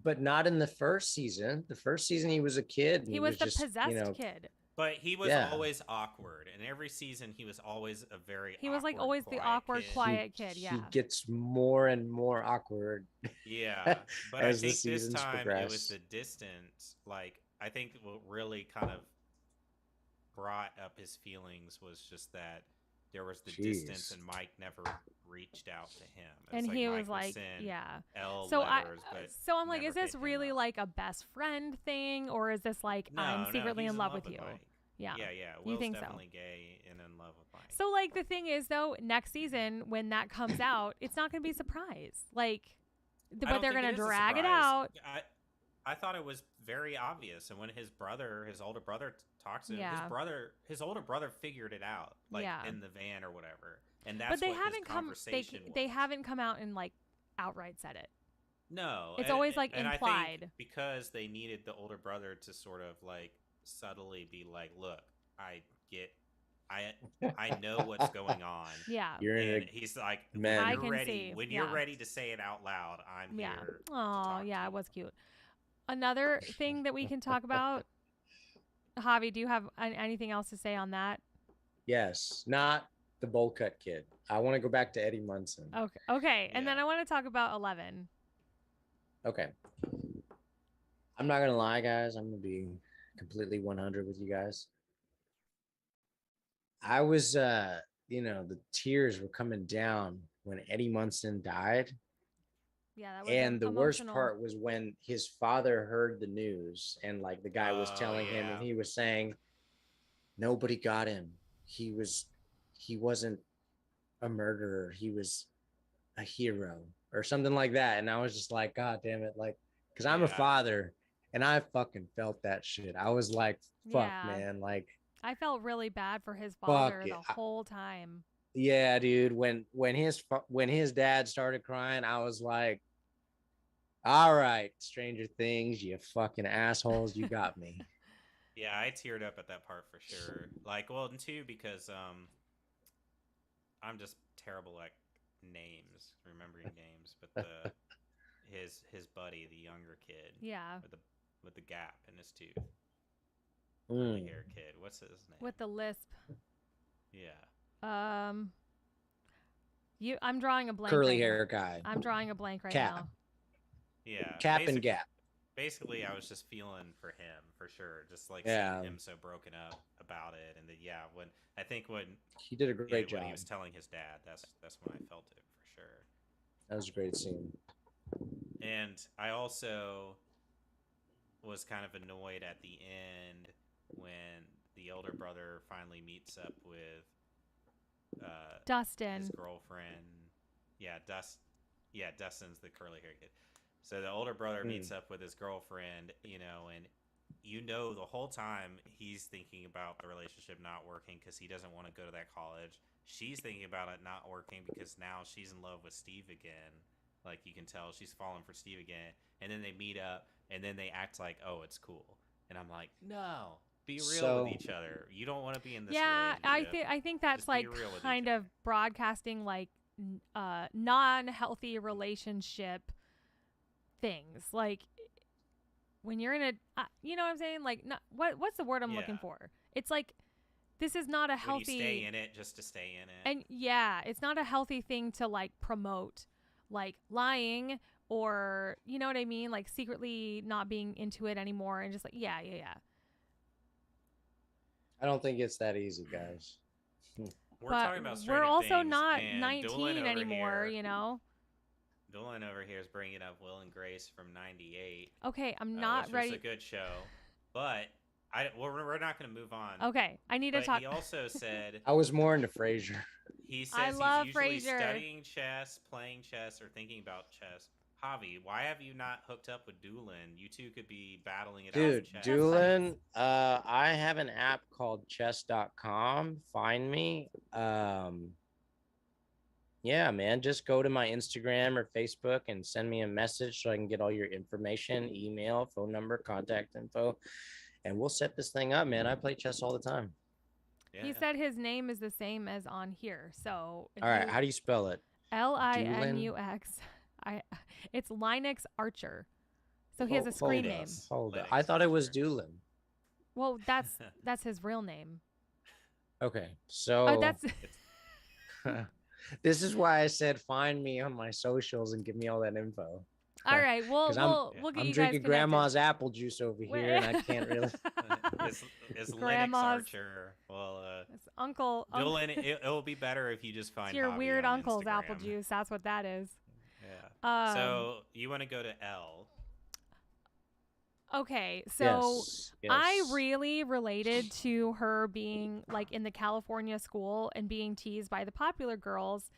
but not in the first season. The first season he was a kid. And He was the just, possessed kid. But he was Yeah. always awkward, and every season he was always a very. He was like awkward, always the quiet awkward, kid. quiet kid. Yeah. He gets more and more awkward. Yeah, but as I the think this seasons time it progress. was the distance. Like I think what really kind of brought up his feelings was just that there was the distance, Jeez. and Mike never reached out to him. It's And he Mike was would like, send yeah. L So letters, but so I'm like, never is this hit him really up. like a best friend thing, or is this like No, I'm no, secretly he's in love with you? Mike. Yeah. Yeah. You Will's think so? definitely gay and in love with Mike. So like the thing is though, next season when that comes out, it's not going to be a surprise. Like, I but don't they're think going it to is a drag it surprise. out. I thought it was very obvious, and when his older brother talks to him, Yeah. his older brother figured it out, like Yeah. in the van or whatever, and that's But they what haven't his come. conversation They was. haven't come out and like outright said it. No, It's always, like, and I think implied. because they needed the older brother to sort of like subtly be like, "Look, I know what's going on." Yeah. You're in And a he's like, Man. when I you're can ready, see, when you're yeah. ready to say it out loud, I'm Yeah. here. to Oh, talk yeah, to it you." was cute. Another thing that we can talk about, Javi, do you have anything else to say on that? yes, not the bowl cut kid. I want to go back to Eddie Munson. Okay. Okay. And then Yeah. I want to talk about 11. Okay. I'm not gonna lie, guys. I'm gonna be completely 100 with you guys. I was, the tears were coming down when Eddie Munson died, Yeah, that was and the worst emotional. part was when his father heard the news, and like the guy was Oh, telling him, and yeah. he was saying, "Nobody got him. He wasn't a murderer. He was a hero," or something like that. And I was just like, God damn it, like, because I'm a Yeah. father, and I fucking felt that shit. I was like, fuck, Yeah. man, like, I felt really bad for his father it. the whole time. yeah, dude. When his dad started crying, I was like, all right, Stranger Things, you fucking assholes, you got me. Yeah, I teared up at that part for sure. Like, well, and two because I'm just terrible at remembering names. But his buddy, the younger kid, Yeah. with the gap in his tooth, curly Mm. hair kid. What's his name? With the lisp. Yeah. I'm drawing a blank. Curly right hair now. guy. I'm drawing a blank right Cap. now. Yeah. Cap and Gap. Basically, I was just feeling for him for sure. Just like Yeah. seeing him so broken up about it, and then when He did a great when job. he was telling his dad, that's when I felt it for sure. That was a great scene. And I also was kind of annoyed at the end when the older brother finally meets up with Dustin. his girlfriend. Yeah, Dustin's the curly hair kid. So the older brother meets up with his girlfriend, and the whole time he's thinking about the relationship not working because he doesn't want to go to that college. She's thinking about it not working because now she's in love with Steve again. Like, you can tell she's falling for Steve again. And then they meet up, and then they act like, oh, it's cool. And I'm like, no, be real with each other. You don't want to be in this relationship. I think that's Just be like real with each kind other. of broadcasting like non-healthy relationship things. Like when you're in a you know what I'm saying? Like what's the word I'm looking Yeah. for? It's like this is not a When healthy you stay in it just to stay in it. And yeah, it's not a healthy thing to like promote, like lying or you know what I mean, like secretly not being into it anymore and just like yeah. I don't think it's that easy, guys. We're But talking about we're Stranger also Things, not and 19 Doolin over anymore, here- you know. Doolin over here is bringing up Will and Grace from '98. Okay, I'm not which ready. was a good show, but we're not going to move on. Okay, I need to But talk. he also said I was more into Frasier. he says I love he's usually Frasier. studying chess, playing chess, or thinking about chess. Javi, why have you not hooked up with Doolin? You two could be battling it out. Dude, in chess. Doolin, I have an app called chess.com. Find me. Yeah, man, just go to my Instagram or Facebook and send me a message so I can get all your information, email, phone number, contact info, and we'll set this thing up, man. I play chess all the time. Yeah. He said his name is the same as on here. So All right, how do you spell it? Linux. It's Linux Archer. So he has a Hold screen up, name. Hold up. Linux I thought it was Archer. Doolin. Well, that's his real name. Okay, so Oh, that's this is why I said find me on my socials and give me all that info. all right. We'll 'Cause we'll get I'm you guys drinking connected. grandma's apple juice over here, and I can't really. It's Linux Grandma's- Archer. Well, It's Uncle. Doolin, it'll be better if you just find It's your Javi weird on uncle's apple Instagram. juice. That's what that is. Yeah. So you want to go to L? Okay, so Yes, I yes. really related to her being like in the California school and being teased by the popular girls.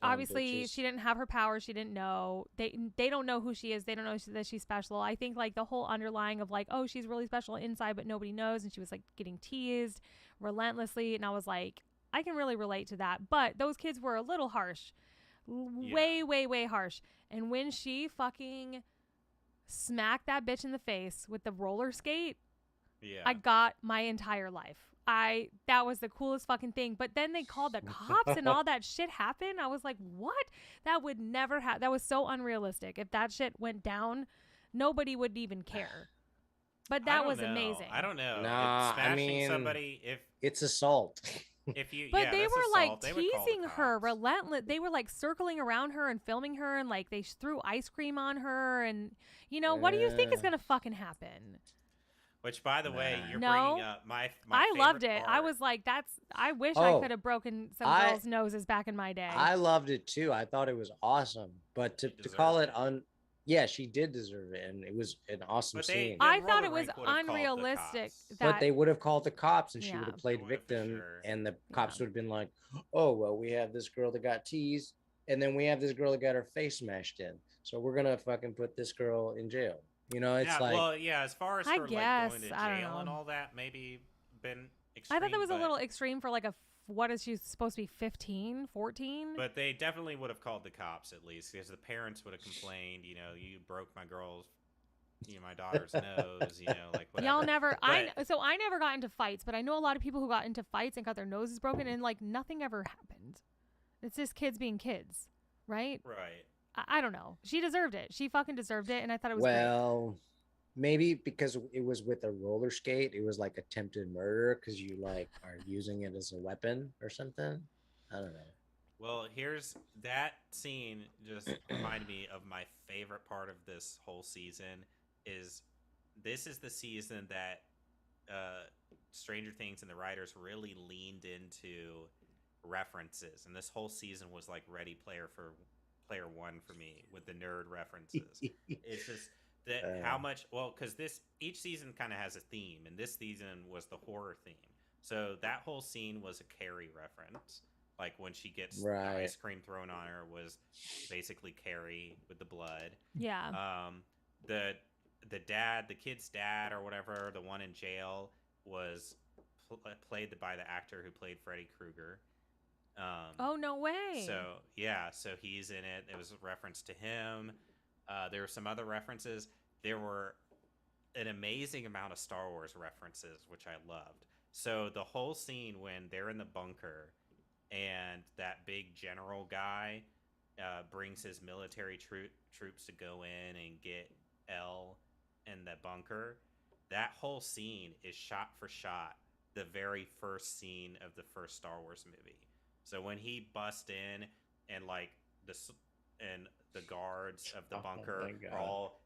Obviously, bitches. she didn't have her powers. She didn't know. They don't know who she is. They don't know that she's special. I think like the whole underlying of like, oh, she's really special inside, but nobody knows. And she was like getting teased relentlessly. And I was like, I can really relate to that. But those kids were a little harsh. Way, way, way harsh. And when she fucking smacked that bitch in the face with the roller skate, Yeah. I got my entire life. That was the coolest fucking thing. But then they called the cops and all that shit happened. I was like, what? That would never happen. That was so unrealistic. If that shit went down, nobody would even care. But I that don't was know. amazing. I don't know. Nah, I Smashing mean, somebody It's assault. if you But yeah, they that's were assault. like They would call the teasing her cops. relentless. They were like circling around her and filming her and like they threw ice cream on her and what do you think is Yeah. gonna fucking happen? Which, by the way, Nah. you're No. bringing up my I loved favorite it. I part. was like, I wish I Oh, could have broken some I- girls' noses back in my day. I loved it too. I thought it was awesome, but to She call it deserved yeah, she did deserve it, and it was an awesome But scene. I Roller thought it was Rink would have called the unrealistic cops. that But they would have called the cops, and she Yeah. would have played Would have for victim, sure. and the cops Yeah. would have been like, "Oh, well, we have this girl that got teased, and then we have this girl that got her face smashed in, so we're gonna fucking put this girl in jail." It's yeah, like, well, yeah. As far as I her like guess, going to I don't jail and know. all that, maybe been I extreme. thought that was a but- little extreme for like what is she supposed to be 15, 14? But they definitely would have called the cops at least, because the parents would have complained. You broke my my daughter's nose. Like whatever. Y'all never I never got into fights, but I know a lot of people who got into fights and got their noses broken and like nothing ever happened. It's just kids being kids, right? Right. I don't know. She deserved it. She fucking deserved it and I thought it was great. well, maybe because it was with a roller skate, it was like attempted murder because you like are using it as a weapon or something. I don't Well, here's that scene just reminded me of my favorite part of this whole season is this is the season that Stranger Things and the writers really leaned into references, and this whole season was like Player One for me with the nerd references. know. It's just that how uh, much because this each season kind of has a theme, and this season was the horror theme. So that whole scene was a Carrie reference. Like when she gets the right. ice cream thrown on her was basically Carrie with the blood. Yeah. Um, the the kid's dad or whatever, the one in jail was played by the actor who played Freddy Krueger. Um, Oh, no way. so yeah, so he's in it. It was a reference to him. There were some other references. There were an amazing amount of Star Wars references, which I loved. So the whole scene when they're in the bunker and that big general guy brings his military troops to go in and get L in the bunker. That whole scene is shot for shot the very first scene of the first Star Wars movie. So when he busts in and like the and the guards of the Oh bunker my are god. all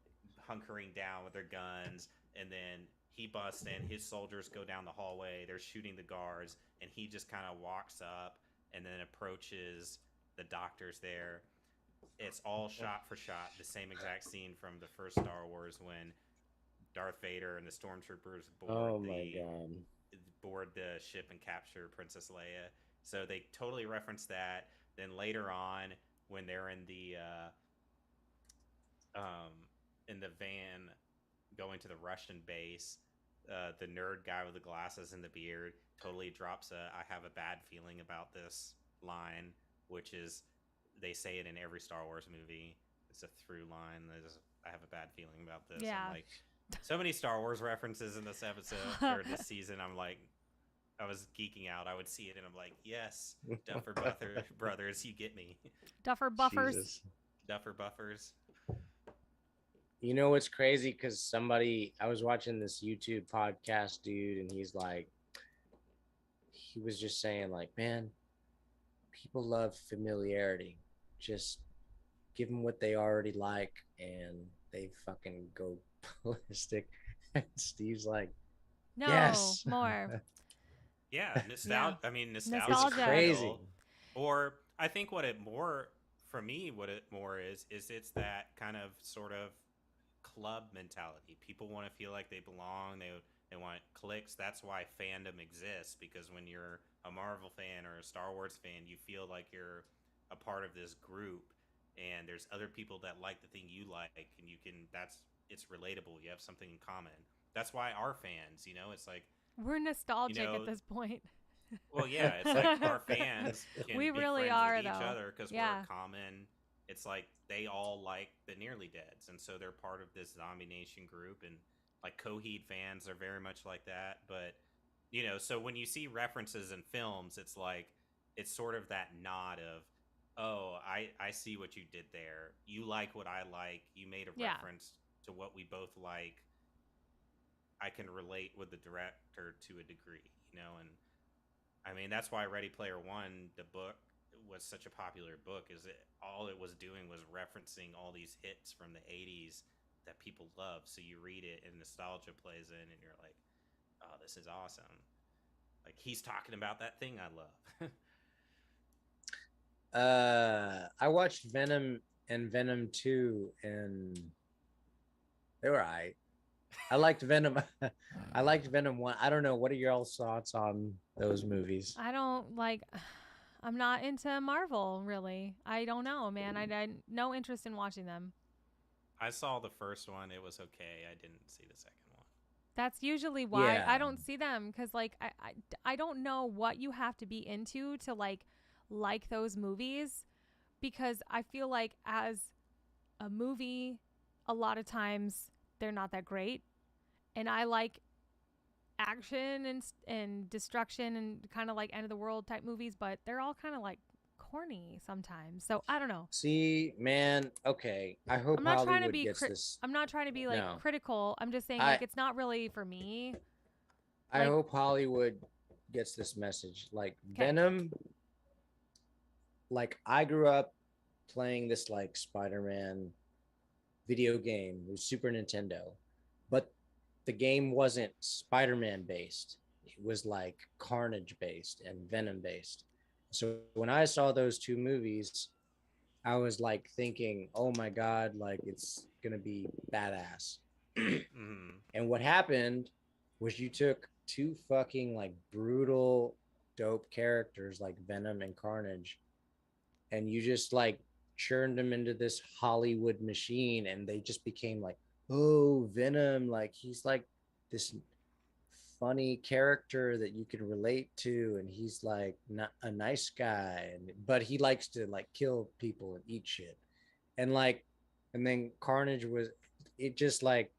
hunkering down with their guns, and then he busts in, his soldiers go down the hallway, they're shooting the guards, and he just kind of walks up and then approaches the doctors there. It's all shot for shot, the same exact scene from the first Star Wars when Darth Vader and the stormtroopers Oh my god. board the ship and capture Princess Leia. So they totally reference that. Then later on, when they're um, in the van going to the Russian base, the nerd guy with the glasses and the beard totally drops a "I have a bad feeling about this" line, which is they say it in every Star Wars movie. It's a through line. There's I have a bad feeling about this. I'm Yeah. like, so many Star Wars references in this episode or this season. I'm like, I was geeking out. I would see it and I'm like, yes, Brothers, you get me. Duffer buffers. Jesus. Duffer Buffers. You know what's crazy? Because I was watching this YouTube podcast, dude, and he was just saying, like, man, people love familiarity. Just give them what they already like, and they fucking go ballistic. And Steve's like, No, yes. more. Yeah, Yeah. nostalgia. I mean, It's nostalgia's Nostalgia. crazy. real. Or I think what it more for me, what it more is it's that kind of sort of club mentality. People want to feel like they belong. They want clicks. That's why fandom exists because when you're a Marvel fan or a Star Wars fan, you feel like you're a part of this group and there's other people that like the thing you like and you can that's it's relatable. You have something in common. That's why our fans, it's like, We're you nostalgic at know, this point. well, yeah, it's like our fans can We be really friends with are, each though. other because we're Yeah. common. It's like they all like the Nearly Deads, and so they're part of this Zombie Nation group. And like Coheed fans are very much like that. But so when you see references in films, it's like it's sort of that nod of, oh, I see what you did there. You like what I like. You made a Yeah. reference to what we both like. I can relate with the director to a degree, and I mean, that's why Ready Player One, the book, was such a popular book. Is it all it was doing was referencing all these hits from the '80s that people love. So you read it, and nostalgia plays in, and you're like, "Oh, this is awesome!" Like he's talking about that thing I love. I watched Venom and Venom 2, and they were right. I liked Venom. I liked Venom 1. I don't know. What are your thoughts on those movies? I don't like. I'm not into Marvel, really. I don't know, man. I no interest in watching them. I saw the first one; it was okay. I didn't see the second one. That's usually why I Yeah. don't see them because, like, I don't know what you have to be into to like those movies because I feel like as a movie, a lot of times they're not that great, and I like action and destruction and kind of like end of the world type movies, but they're all kind of like corny sometimes. So I don't know. See, man, okay. I hope I'm not trying to Hollywood be gets this. I'm not trying to be like No. critical. I'm just saying I like it's not really for me. I Like, hope Hollywood gets this message. Like okay. Venom, like I grew up playing this like Spider-Man video game. It was Super Nintendo. But the game wasn't Spider-Man based. It was like Carnage based and Venom based. So when I saw those two movies, I was like thinking, "Oh my god, like it's going to be badass." Mm-hmm. And what happened was you took two fucking like brutal dope characters like Venom and Carnage and you just like churned them into this Hollywood machine and they just became like, "Oh, Venom, like he's like this funny character that you can relate to and he's like not a nice guy and but he likes to like kill people and eat shit." And like and then Carnage was it just like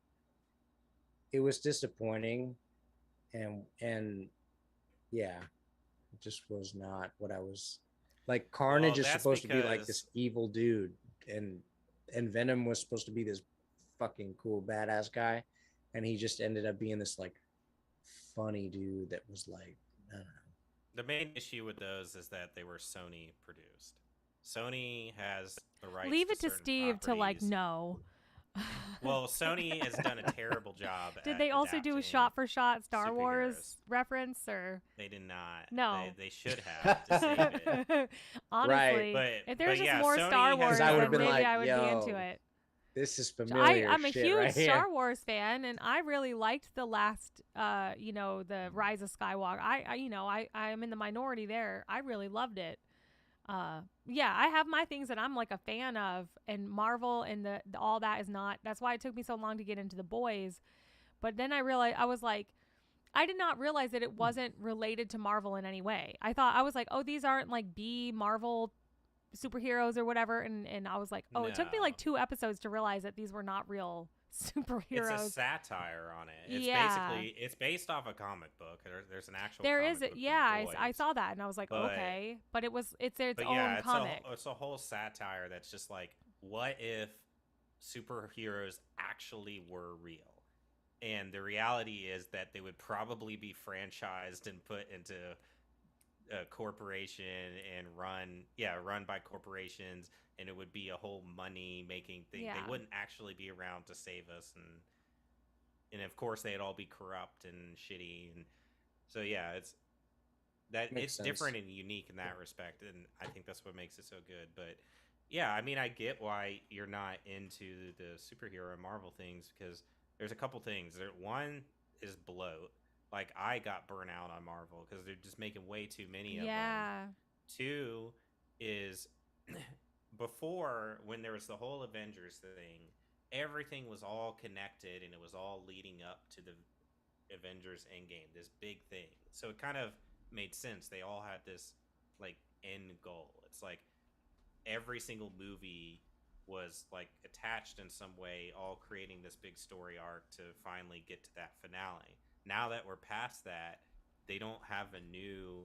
it was disappointing and yeah, it just was not what I was like. Well, Carnage is that's supposed to be like because this evil dude, and Venom was supposed to be this fucking cool badass guy, and he just ended up being this like funny dude that was like, I don't know. the main issue with those is that they were Sony produced. Sony has the rights Leave to it to certain Steve to like properties. know. Well, Sony has done a terrible job Did at they also do a adapting shot for shot Star Wars superheroes. reference or They did not. no? They should have to save it. Honestly, But if there's just yeah, more Sony Star has Wars, Because I would then have been maybe like, I would be into yo, it. this is I, familiar. I'm a shit huge right Star here. Wars fan, and I really liked the last, the Rise of Skywalker. I'm in the minority there. I really loved it. Yeah, I have my things that I'm like a fan of, and Marvel and the all that is not. That's why it took me so long to get into the boys. But then I realized I was like, I did not realize that it wasn't related to Marvel in any way. I thought I was like, oh, these aren't like B Marvel superheroes or whatever, and I was like, oh, it took me like No. 2 episodes to realize that these were not real It's superheroes. a satire on it. It's Yeah. basically it's based off a comic book. There's an actual There comic is book it. for Yeah, the I boys. saw that and I was like, But- okay, but it's its But own yeah, comic. it's a whole satire that's just like, what if superheroes actually were real? And the reality is that they would probably be franchised and put into a corporation and run by corporations, and it would be a whole money making thing. Yeah. They wouldn't actually be around to save us, and of course they'd all be corrupt and shitty, and so yeah, it's Makes sense. different and unique in that respect, and I think that's what makes it so good. But yeah, I mean, I get why you're not into the superhero and Marvel things, because there's a couple things. One is bloat. Like, I got burnt out on Marvel because they're just making way too many of them. Yeah. Two is before, when there was the whole Avengers thing, everything was all connected and it was all leading up to the Avengers Endgame, this big thing. So it kind of made sense. They all had this like end goal. It's like every single movie was like attached in some way, all creating this big story arc to finally get to that finale. Now that we're past that, they don't have a new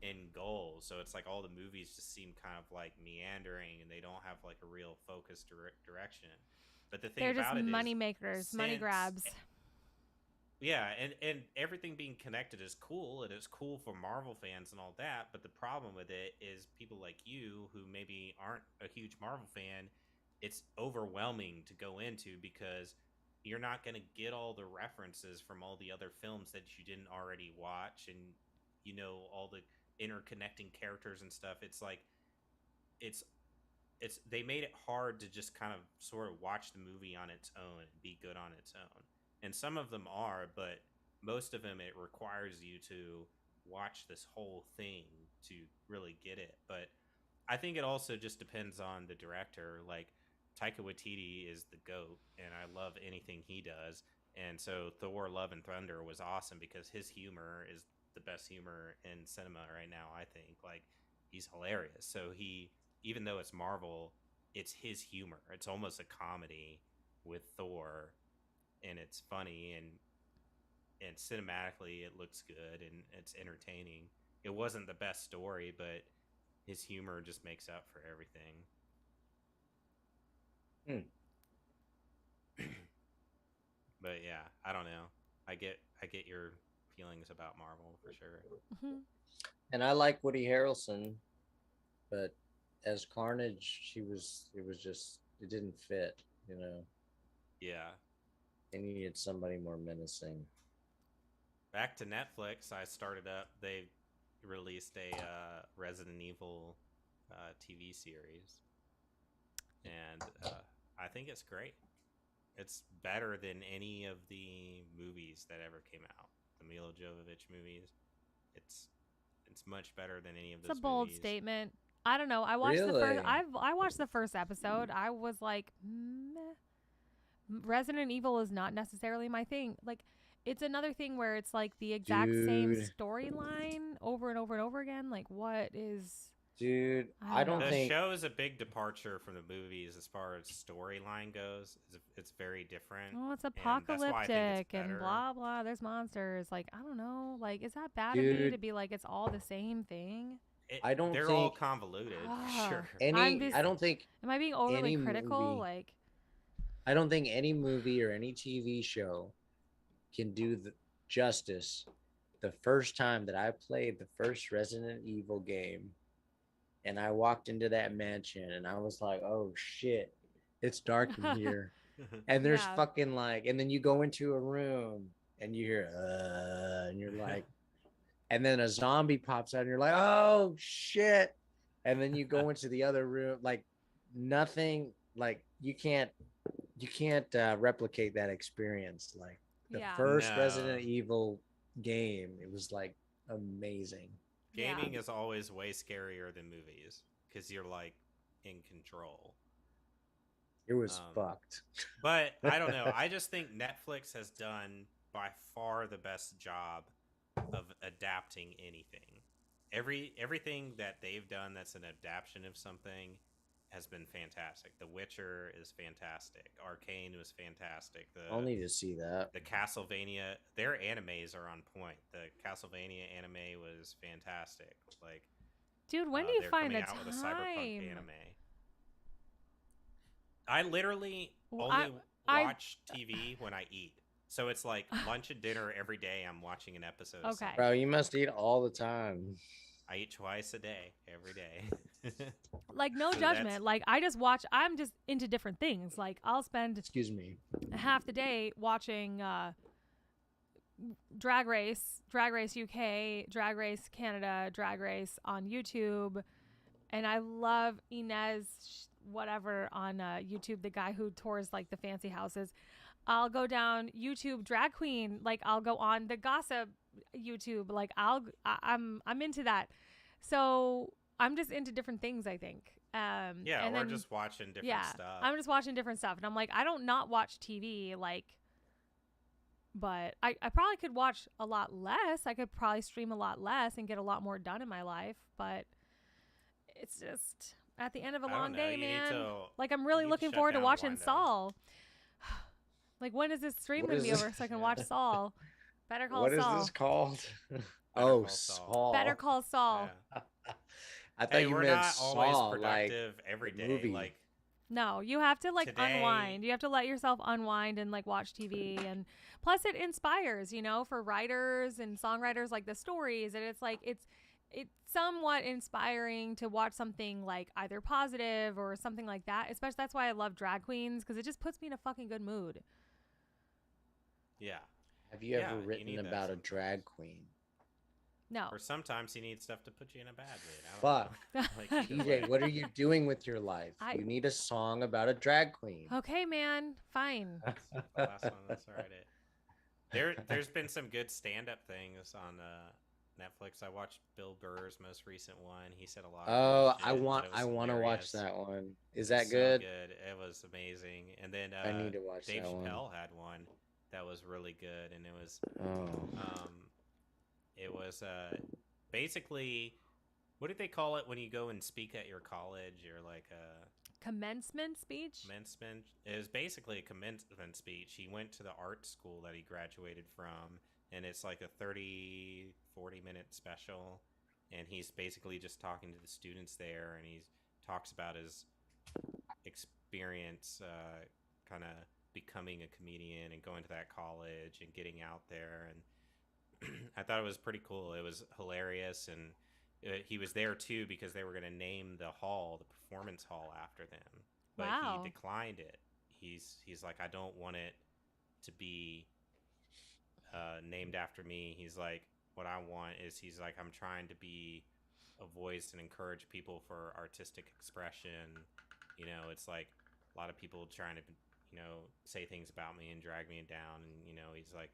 end goal, so it's like all the movies just seem kind of like meandering, and they don't have like a real focused direction. But the thing They're just about it money is, makers, money since- grabs. yeah, and everything being connected is cool. It is cool for Marvel fans and all that. But the problem with it is people like you who maybe aren't a huge Marvel fan, it's overwhelming to go into because you're not going to get all the references from all the other films that you didn't already watch, and you know all the interconnecting characters and stuff. It's like it's they made it hard to just kind of sort of watch the movie on its own and be good on its own. And some of them are, but most of them it requires you to watch this whole thing to really get it. But I think it also just depends on the director. Like, Taika Waititi is the GOAT, and I love anything he does. And so Thor: Love and Thunder was awesome because his humor is the best humor in cinema right now, I think. Like, he's hilarious. So even though it's Marvel, it's his humor. It's almost a comedy with Thor, and it's funny, and cinematically it looks good and it's entertaining. It wasn't the best story, but his humor just makes up for everything. But yeah, I don't know. I get your feelings about Marvel for sure. Mhm. And I like Woody Harrelson, but as Carnage, it was just it didn't fit. Yeah. They needed somebody more menacing. Back to Netflix, I started up. They released a Resident Evil TV series, and I think it's great. It's better than any of the movies that ever came out. The Mila Jovovich movies. It's much better than any of those It's a bold movies. statement. I don't know. I watched the Really? first. I watched the first episode. I was like, meh. Resident Evil is not necessarily my thing. Like, it's another thing where it's like the exact same Dude. storyline over and over and over again. Like, what is? Dude, I I don't don't The think show is a big departure from the movies as far as storyline goes. It's very different. Oh, it's and that's why I think it's apocalyptic and better. blah blah. There's monsters. Like, I don't know. Like, is that bad of me to Dude. be like it's all the same thing? I don't They're all think convoluted, Ah. for sure. I'm just- I don't think Am I being overly Any critical? movie- Like, I don't think any movie or any TV show can do the justice the first time that I played the first Resident Evil game and I walked into that mansion and I was like, oh shit, it's dark in here. And there's Yeah. fucking like, and then you go into a room and you hear, and you're like, and then a zombie pops out and you're like, oh shit. And then you go into the other room, like nothing, like you can't replicate that experience. Like the Yeah. first No. Resident Evil game, it was like amazing. Gaming is always way scarier than movies because you're like in control. It was Um, fucked. But I don't know. I just think Netflix has done by far the best job of adapting anything. Everything that they've done that's an adaptation of something has been fantastic. The Witcher is fantastic. Arcane was fantastic. I'll need to see that. The Castlevania, their animes are on point. The Castlevania anime was fantastic. Like, dude, when do you they're find the coming out with a cyberpunk time? anime. I literally Well, only I- watch TV when I eat. So it's like lunch and dinner every day. I'm watching an episode. of Okay. something. Bro, you must eat all the time. I eat twice a day, every day. Like, no So that's- judgment. Like, I just watch. I'm just into different things. Like, I'll spend Excuse me. half the day watching Drag Race UK, Drag Race Canada, Drag Race on YouTube, and I love Inez whatever on YouTube, the guy who tours like the fancy houses. I'll go down YouTube drag queen, like I'll go on the gossip YouTube, like I'm into that. So I'm just into different things, I think. yeah, and or then- just watching different yeah, stuff. I'm just watching different stuff, and I'm like, I don't not watch TV, like, but I probably could watch a lot less. I could probably stream a lot less and get a lot more done in my life, but it's just at the end of a I don't long know, day, you need man. to- Like, I'm really you need to looking shut forward to down and watching wind down. Saul. Like, when is this stream What gonna is be this? over so I can watch Saul? Better Call What is Saul. this called? Better Oh, Call Saul. Saul. Better Call Saul. Yeah. I thought Hey, you we're meant not always Saul, like productive every the day. movie. Like, No, you have to like Today- unwind. You have to let yourself unwind and like watch TV, and plus it inspires, you know, for writers and songwriters, like the stories, and it's like it's somewhat inspiring to watch something like either positive or something like that. Especially that's why I love drag queens, because it just puts me in a fucking good mood. yeah. Have you Yeah, ever you written need that about a sometimes. drag queen? No. Or sometimes you need stuff to put you in a bad mood. I don't know. Like, either way. TJ, what are you doing with your life? I- You need a song about a drag queen. Okay, man. Fine. The last one, that's all right. There's been some good stand-up things on Netflix. I watched Bill Burr's most recent one. He said a lot. Oh, of good shit, but it I was want to watch hilarious. that one. Is It was that so good? good. It was amazing. And then I need to watch Dave that one. Chappelle had one that was really good, and Oh. it was basically, what did they call it when you go and speak at your college? You're like a Commencement speech. commencement. It was basically a commencement speech. He went to the art school that he graduated from, and it's like a 30-40 minute special, and he's basically just talking to the students there, and he talks about his experience, kind of becoming a comedian and going to that college and getting out there. And I thought it was pretty cool. It was hilarious, and he was there too because they were going to name the hall, the performance hall, after them, but Wow. he declined it. He's like, I don't want it to be named after me. He's like, what I want is, he's like, I'm trying to be a voice and encourage people for artistic expression. You know, it's like a lot of people trying to, you know, say things about me and drag me down, and you know, he's like,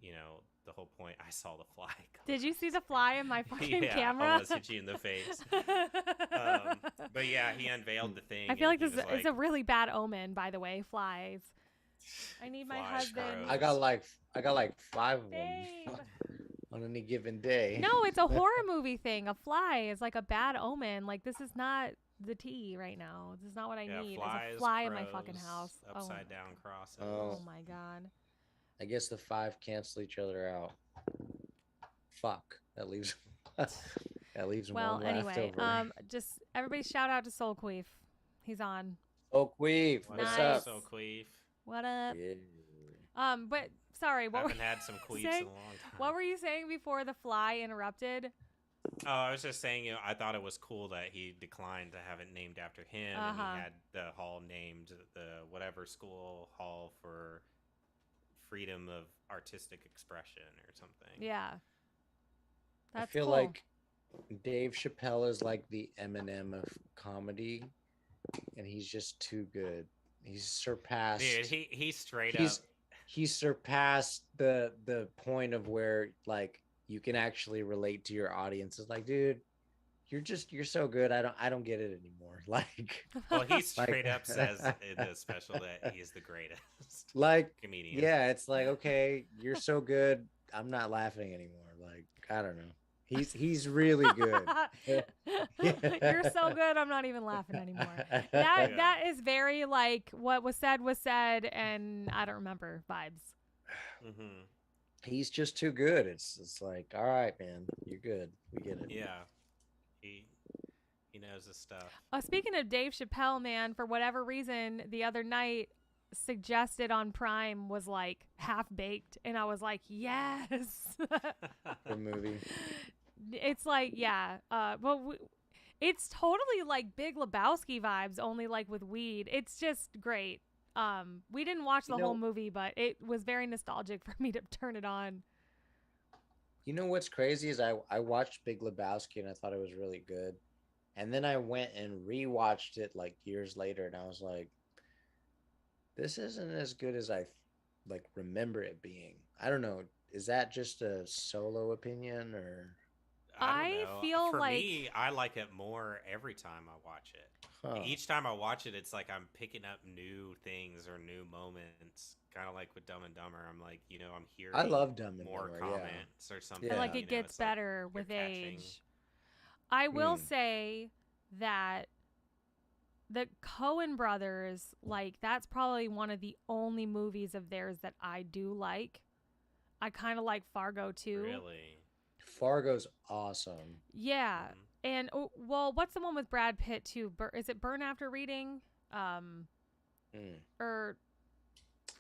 you know, the whole point. I saw the fly. Did you see the fly in my fucking Yeah, camera? almost hit you in the face. But yeah, he unveiled the thing. I feel like and this he was is a really bad omen, by the way. Flies. I need my Flies, husband. gross. I got like 5 of them Babe. on any given day. No, it's a horror movie thing. A fly is like a bad omen. Like, this is not the tea right now. This is not what I Yeah, need. flies, It's a fly in my fucking crows, house. upside down crosses. Oh. Oh my god. I guess the 5 cancel each other out. Fuck. That leaves Well, one left anyway, over. just everybody shout out to Soul Queef. He's on. Oh, Queef, What what's Nice. up? So queef. What up? Yeah. But sorry, what were, Haven't had some queefs in saying? a long time. What were you saying before the fly interrupted? Oh, I was just saying, you know, I thought it was cool that he declined to have it named after him, and Uh-huh. he had the hall named the whatever school hall for freedom of artistic expression or something. Yeah. I That's feel cool. like Dave Chappelle is like the Eminem of comedy, and he's just too good. He's surpassed. Dude, he straight he's up. he's surpassed the point of where like you can actually relate to your audience. It's like, dude, you're so good. I don't get it anymore. Like Well, he like- straight up says in the special that he's the greatest like comedian. yeah, it's like, okay, you're so good. I'm not laughing anymore. Like, I don't know. He's really good. You're so good. I'm not even laughing anymore. That Yeah. that is very like what was said, and I don't remember vibes. Hmm. He's just too good. It's like, all right, man, you're good. We get it. Yeah. He knows his stuff. Speaking of Dave Chappelle, man, for whatever reason, the other night suggested on Prime was like Half Baked, and I was like, yes. Good movie. It's like, yeah. It's totally like Big Lebowski vibes, only like with weed. It's just great. We didn't watch the You whole know- movie, but it was very nostalgic for me to turn it on. You know what's crazy is I watched Big Lebowski and I thought it was really good. And then I went and rewatched it like years later and I was like, this isn't as good as I like remember it being. I don't know. Is that just a solo opinion or I don't know. feel For like- me, I like it more every time I watch it. huh. Each time I watch it, it's like I'm picking up new things or new moments. Kind of like with Dumb and Dumber. I'm like, you know, I'm hearing I love Dumb and more Dumber, yeah. comments or something. I feel like Yeah. it gets it's like better you're with catching- age. I will Hmm. say that the Coen brothers, like, that's probably one of the only movies of theirs that I do like. I kind of like Fargo too. Really? Fargo's awesome. Yeah. Mhm. And well, what's the one with Brad Pitt too? Is it Burn After Reading? Or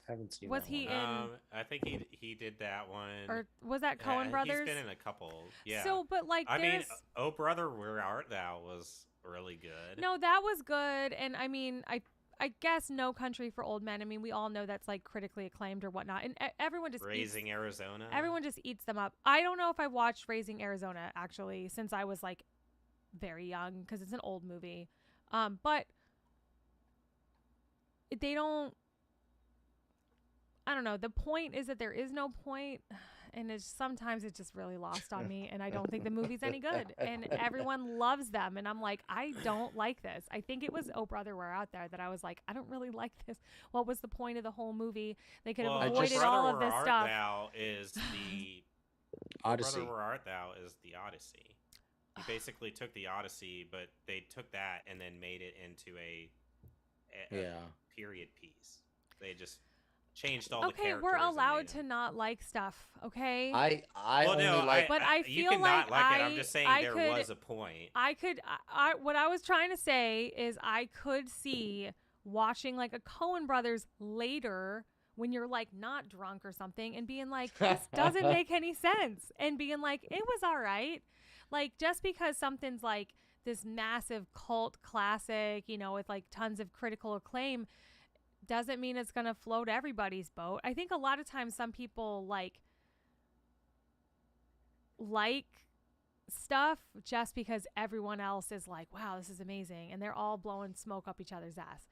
Haven't seen Was that he one. in- I think he did that one. or was that Yeah, Coen brothers? He's been in a couple. Yeah. So, but like, I mean, there's Oh Brother, Where Art Thou was really good. no, that was good, and I mean, I guess No Country for Old Men. I mean, we all know that's like critically acclaimed or whatnot, and everyone just Raising Arizona. everyone just eats them up. I don't know if I watched Raising Arizona actually since I was like very young because it's an old movie, but they don't. I don't know. The point is that there is no point, and sometimes it's just really lost on me, and I don't think the movie's any good. And everyone loves them, and I'm like, I don't like this. I think it was Oh Brother, We're Out There that I was like, I don't really like this. What was the point of the whole movie? They could have Well, avoided just- all Brother, of Where this Art stuff. Thou is the Odyssey. Brother, Where Art Thou is the Odyssey. He basically took the Odyssey, but they took that and then made it into a Yeah. period piece. They just changed all the Okay, characters. we're and allowed made to them- not like stuff. Okay. I Well, only no, like. But I you feel can like not like it. I'm I- just saying I there could- was a point. What I was trying to say is I could see watching like a Coen Brothers later when you're like not drunk or something and being like, this doesn't make any sense, and being like, it was all right. Like, just because something's like this massive cult classic, you know, with like tons of critical acclaim, doesn't mean it's going to float everybody's boat. I think a lot of times some people like stuff just because everyone else is like, wow, this is amazing, and they're all blowing smoke up each other's ass.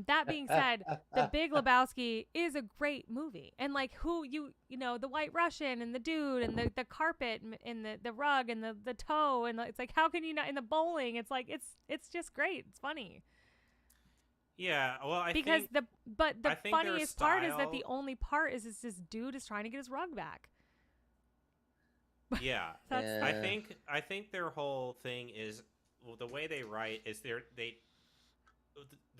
That being said, The Big Lebowski is a great movie, and like you know, the White Russian and the dude and the carpet and the rug and the toe, and it's like, how can you not, in the bowling, it's like it's just great, it's funny. Yeah, well, I Because think the think their funniest part is that the style- only part is this dude is trying to get his rug back. yeah. That's I think their whole thing is, well, the way they write is the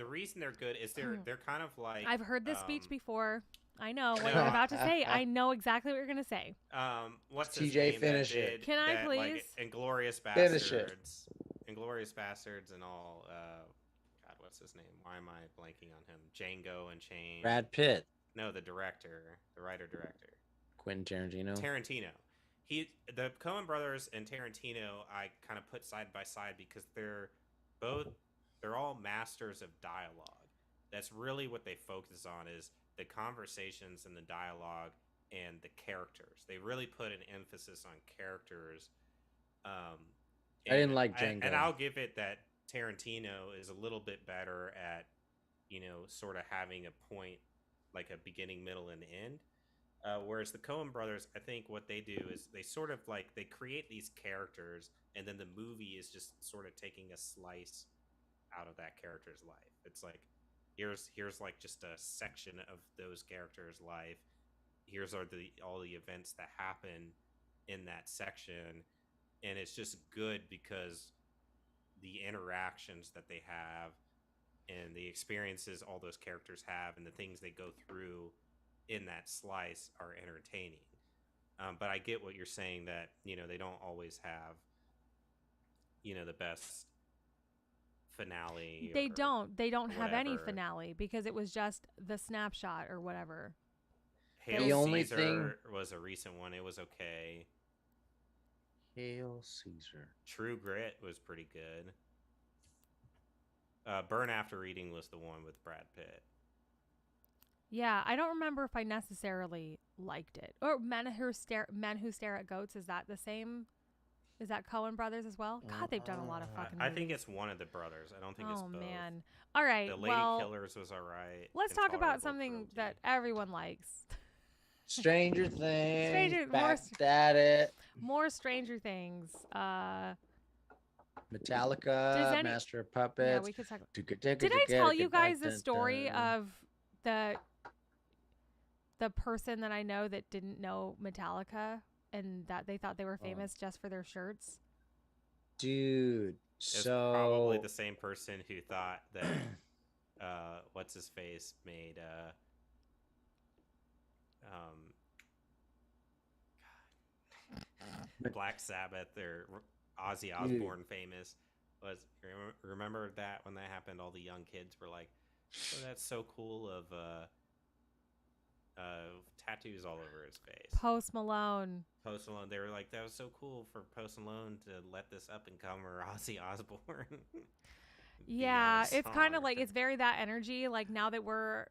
reason they're good is they're kind of like, I've heard this speech um, before. I know what No, you're about to say. I know exactly what you're gonna say. What's his TJ, name that finish it. did Can I that, like, please? Inglorious Finish it. Bastards, Inglorious Bastards, and all. God, what's his name? Why am I blanking on him? Django Unchained. Brad Pitt, No, the director, the writer director. Quentin Tarantino. Tarantino. The Coen brothers and Tarantino, I kind of put side by side because they're all masters of dialogue. That's really what they focus on, is the conversations and the dialogue and the characters. They really put an emphasis on characters. I didn't like Django. And I'll give it that Tarantino is a little bit better at, you know, sort of having a point, like a beginning, middle, and end. Whereas the Coen brothers, I think what they do is they sort of like, they create these characters, and then the movie is just sort of taking a slice out of that character's life. It's like, here's like just a section of those characters' life. Here's all the events that happen in that section, and it's just good because the interactions that they have and the experiences all those characters have and the things they go through in that slice are entertaining. But I get what you're saying, that, you know, they don't always have, you know, the best finale. They don't have any whatever. finale because it was just the snapshot or whatever. Hail The only Caesar thing- was a recent one. It was okay. Hail Caesar. True Grit was pretty good. Burn After Reading was the one with Brad Pitt. Yeah, I don't remember if I necessarily liked it. Or Men Who Stare at Goats, is that the same? Is that Coen Brothers as well? God, they've done a lot of fucking I think movies. it's one of the brothers. I don't think it's Oh both. man. All right. The Lady well, Killers was alright. let's talk about Intolerable something Cruelty. that everyone likes. Stranger Things. Stranger- back more- at it. More Stranger Things. Metallica. Master of Puppets. Yeah, we could talk. Did I tell you guys the story of the person that I know that didn't know Metallica and that they thought they were famous just for their shirts? Dude, It's so probably the same person who thought that what's his face made Black Sabbath or Ozzy Osbourne famous was. Remember that when that happened, all the young kids were like, "Oh, that's so cool!" Of tattoos all over his face. Post Malone. Post Malone. They were like, "That was so cool for Post Malone to let this up and comer Ozzy Osbourne." Yeah, it's kind of like, it's very that energy. Like now that we're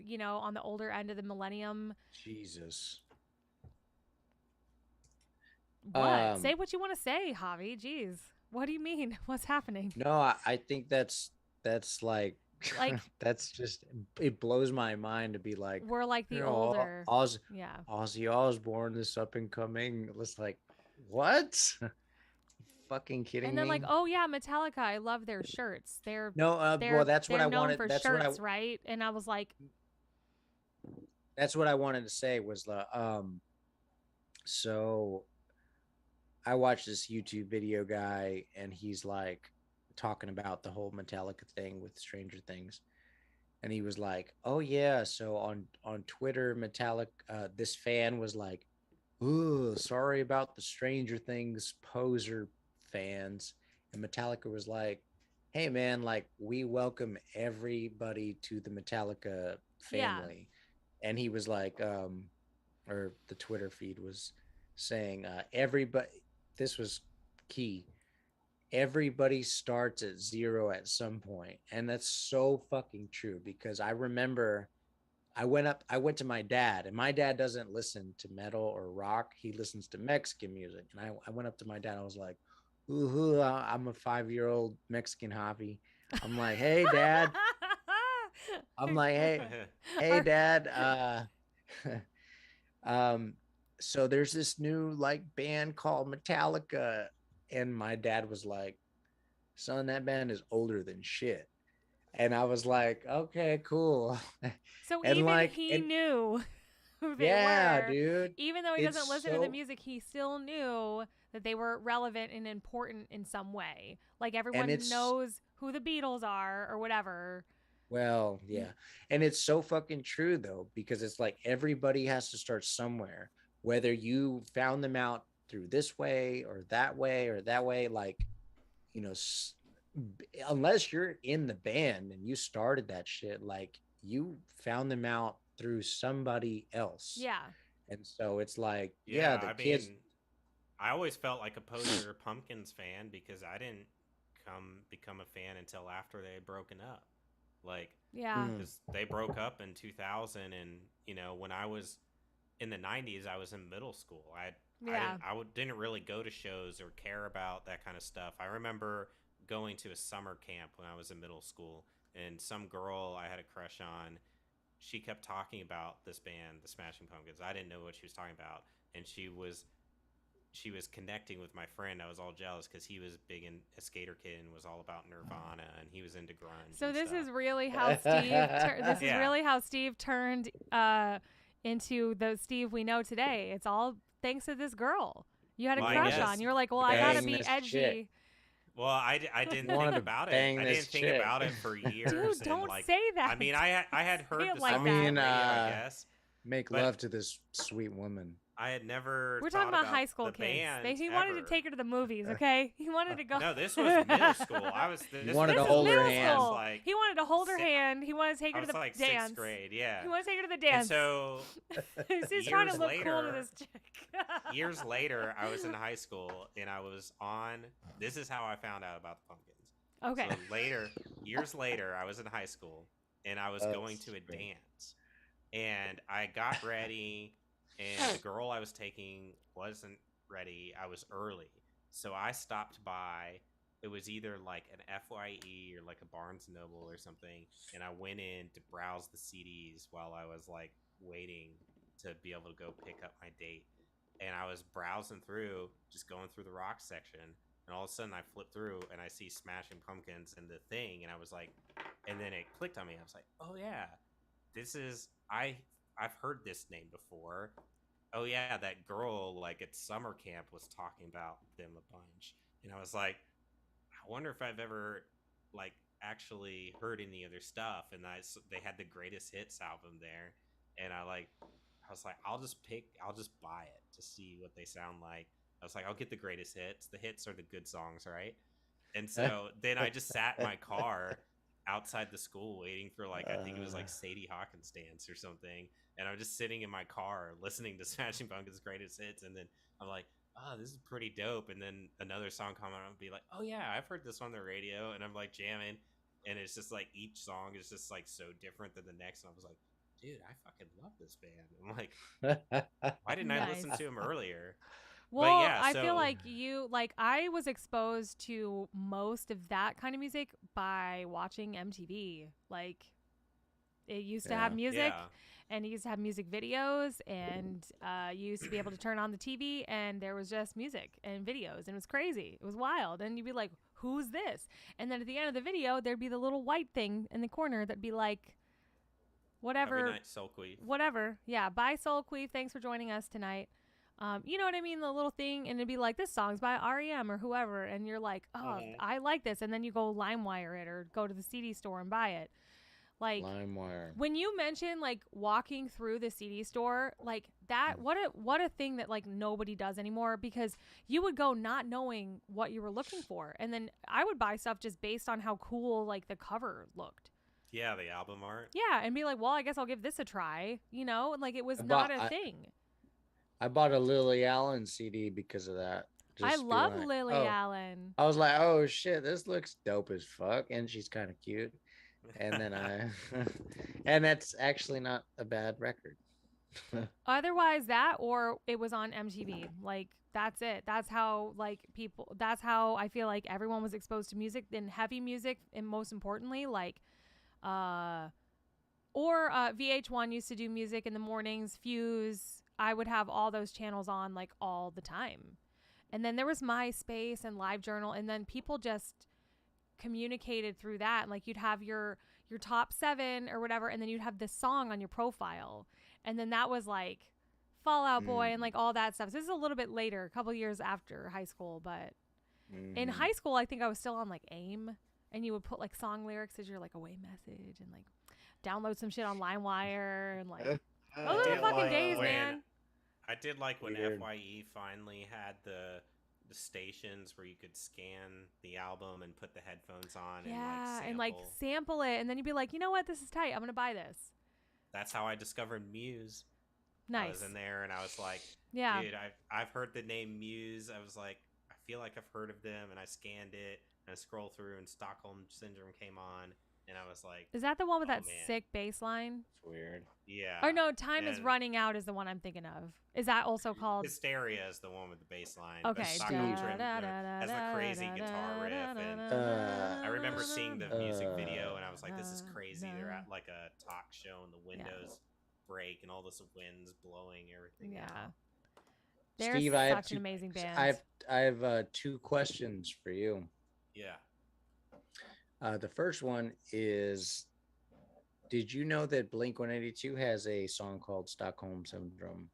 you know, on the older end of the millennium. Jesus. What? Say what you want to say, Javi. Jeez. What do you mean? What's happening? No, I think that's like Like- that's just, it blows my mind to be like, We're like the you know, older. Yeah. Ozzy Osbourne, this up and coming. It's like, what? Fucking kidding And then me? like, oh yeah, Metallica. I love their shirts. They're No, they're well, that's what they're I known wanted. for That's shirts, what I. right? And I was like, That's what I wanted to say was the So, I watched this YouTube video guy, and he's like talking about the whole Metallica thing with Stranger Things, and he was like, "Oh yeah, so on Twitter, Metallic, this fan was like, ooh, sorry about the Stranger Things poser fans," and Metallica was like, "Hey man, like we welcome everybody to the Metallica Yeah. family," and he was like, or the Twitter feed was saying, everybody. This was key, everybody starts at zero at some point, and that's so fucking true because I remember I went to my dad, and my dad doesn't listen to metal or rock, he listens to Mexican music, and I went up to my dad, I was like, ooh, I'm a 5-year-old Mexican hobby. I'm like, hey dad, I'm like, hey Are- dad, um so there's this new like band called Metallica, and my dad was like, son, that band is older than shit. And I was like, okay, cool. so and even like, he and knew who they yeah, were. dude, Even though he it's doesn't listen to the so, music, he still knew that they were relevant and important in some way. Like and everyone it's, knows who the Beatles are or whatever. well, yeah. And it's so fucking true though, because it's like everybody has to start somewhere, whether you found them out through this way or that way or that way. Like, you know, unless you're in the band and you started that shit, like you found them out through somebody else. Yeah. And so it's like, yeah, Yeah, the I kids, mean, I always felt like a poser Pumpkins fan because I didn't come become a fan until after they had broken up. Like, Yeah. mm, because they broke up in 2000, and when I was in the 90s, I was in middle school. Yeah. Didn't really go to shows or care about that kind of stuff. I remember going to a summer camp when I was in middle school, and some girl I had a crush on, she kept talking about this band, the Smashing Pumpkins. I didn't know what she was talking about, and she was connecting with my friend. I was all jealous because he was big in a skater kid and was all about Nirvana, and he was into grunge So and this stuff. is really how Steve. This is Yeah, really how Steve turned into the Steve we know today. It's all thanks to this girl you had a well, he I crush wanted to on. guess You were like, well, I gotta because bang be this chick. edgy. well, I He didn't wanted think to about it. bang I this didn't think chick. about it for years, Dude, and don't like, say that. I mean, I had Say heard it the like I song that. on mean, the radio, I guess, make but love to this sweet woman. I had never We're talking thought about about high school the kids. band He wanted to ever. take her to the movies, okay? He wanted to go. No, this was middle school. You This wanted was to This is middle hold her middle school. I was hand. school. like He wanted to hold her si- hand. He wanted to take I her to was the like dance. sixth grade, yeah. He wanted to take her to the And dance. so He's trying to years look cool to later, this chick. years later, I was in high school and I was on. This is how I found out about the Pumpkins. Okay. So years later, I was in high school and I was going to a dance, and I got ready, and the girl I was taking wasn't ready. I was early, so I stopped by. It was either like an FYE or like a Barnes and Noble or something, and I went in to browse the CDs while I was like waiting to be able to go pick up my date. And I was browsing through, just going through the rock section, and all of a sudden I flip through and I see Smashing Pumpkins in the thing, and I was like, and then it clicked on me. I was like, oh yeah, this is I've heard this name before. Oh yeah, that girl like at summer camp was talking about them a bunch, and I was like, I wonder if I've ever like actually heard any of their stuff. And they had the greatest hits album there, and I was like, I'll just buy it to see what they sound like. I was like, I'll get the greatest hits. The hits are the good songs, right? And so then I just sat in my car outside the school waiting for like I think it was like Sadie Hawkins dance or something, and I'm just sitting in my car listening to Smashing Pumpkins' greatest hits, and then I'm like, oh, this is pretty dope. And then another song come on and be like, oh yeah, I've heard this on the radio, and I'm like jamming, and it's just like each song is just like so different than the next, and I was like, dude, I fucking love this band. I'm like, why didn't I listen Nice. to him earlier? Well, Yeah, I feel so like I was exposed to most of that kind of music by watching MTV. Like, it used to have Yeah. music, yeah, and it used to have music videos, and you used to be able to turn on the TV, and there was just music and videos, and it was crazy. It was wild, and you'd be like, "Who's this?" And then at the end of the video, there'd be the little white thing in the corner that'd be like, every "Whatever, night Soul Queef. whatever." Yeah, bye, Soul Queef. Thanks for joining us tonight. You know what I mean? The little thing, and it'd be like, this song's by REM or whoever, and you're like, oh, Mhm. I like this, and then you go LimeWire it or go to the CD store and buy it. Like LimeWire. when you mention like walking through the CD store, like that, what a thing that like nobody does anymore, because you would go not knowing what you were looking for, and then I would buy stuff just based on how cool like the cover looked. Yeah, the album art. Yeah, and be like, well, I guess I'll give this a try, you know, like it was I not bought- a I- thing. I bought a Lily Allen CD because of that. I Just being love like, Lily oh. Allen. I was like, oh shit, this looks dope as fuck, and she's kind of cute. And then and that's actually not a bad record. Otherwise, that or it was on MTV. Like that's it. That's how like people. That's how I feel like everyone was exposed to music. Then heavy music, and most importantly, like, VH1 used to do music in the mornings. Fuse. I would have all those channels on like all the time. And then there was MySpace and LiveJournal, and then people just communicated through that. And like you'd have your top 7 or whatever, and then you'd have this song on your profile, and then that was like Fall Out Boy and like all that stuff. So this is a little bit later, a couple years after high school, but in high school I think I was still on like AIM, and you would put like song lyrics as your like away message, and like download some shit on LimeWire, and like those are the did fucking like days, when- man. I did like when Weird. FYE finally had the stations where you could scan the album and put the headphones on Yeah, and and like like sample. sample it, and then you'd be like, you know what, this is tight, I'm gonna buy this. That's how I discovered Muse. I Nice. was in there and I was like, Yeah. dude, I've heard the name Muse. I was like, I feel like I've heard of them, and I scanned it and I scrolled through, and Stockholm Syndrome came on, and I was like, Is that the one with Oh, that man. sick bass line? It's weird. yeah. Or no, Time is and- Running Out is the one I'm thinking of. Is that also called? Hysteria is the one with the bass line. Okay. But Stockholm Steve. Syndrome has the crazy guitar riff, and I remember seeing the music video, and I was like, this is crazy. They're at like a talk show, and the windows break, and all this wind's blowing everything Yeah. out. They're Steve, I have such an amazing band. I have 2 questions for you. Yeah. The first one is, did you know that Blink 182 has a song called Stockholm Syndrome?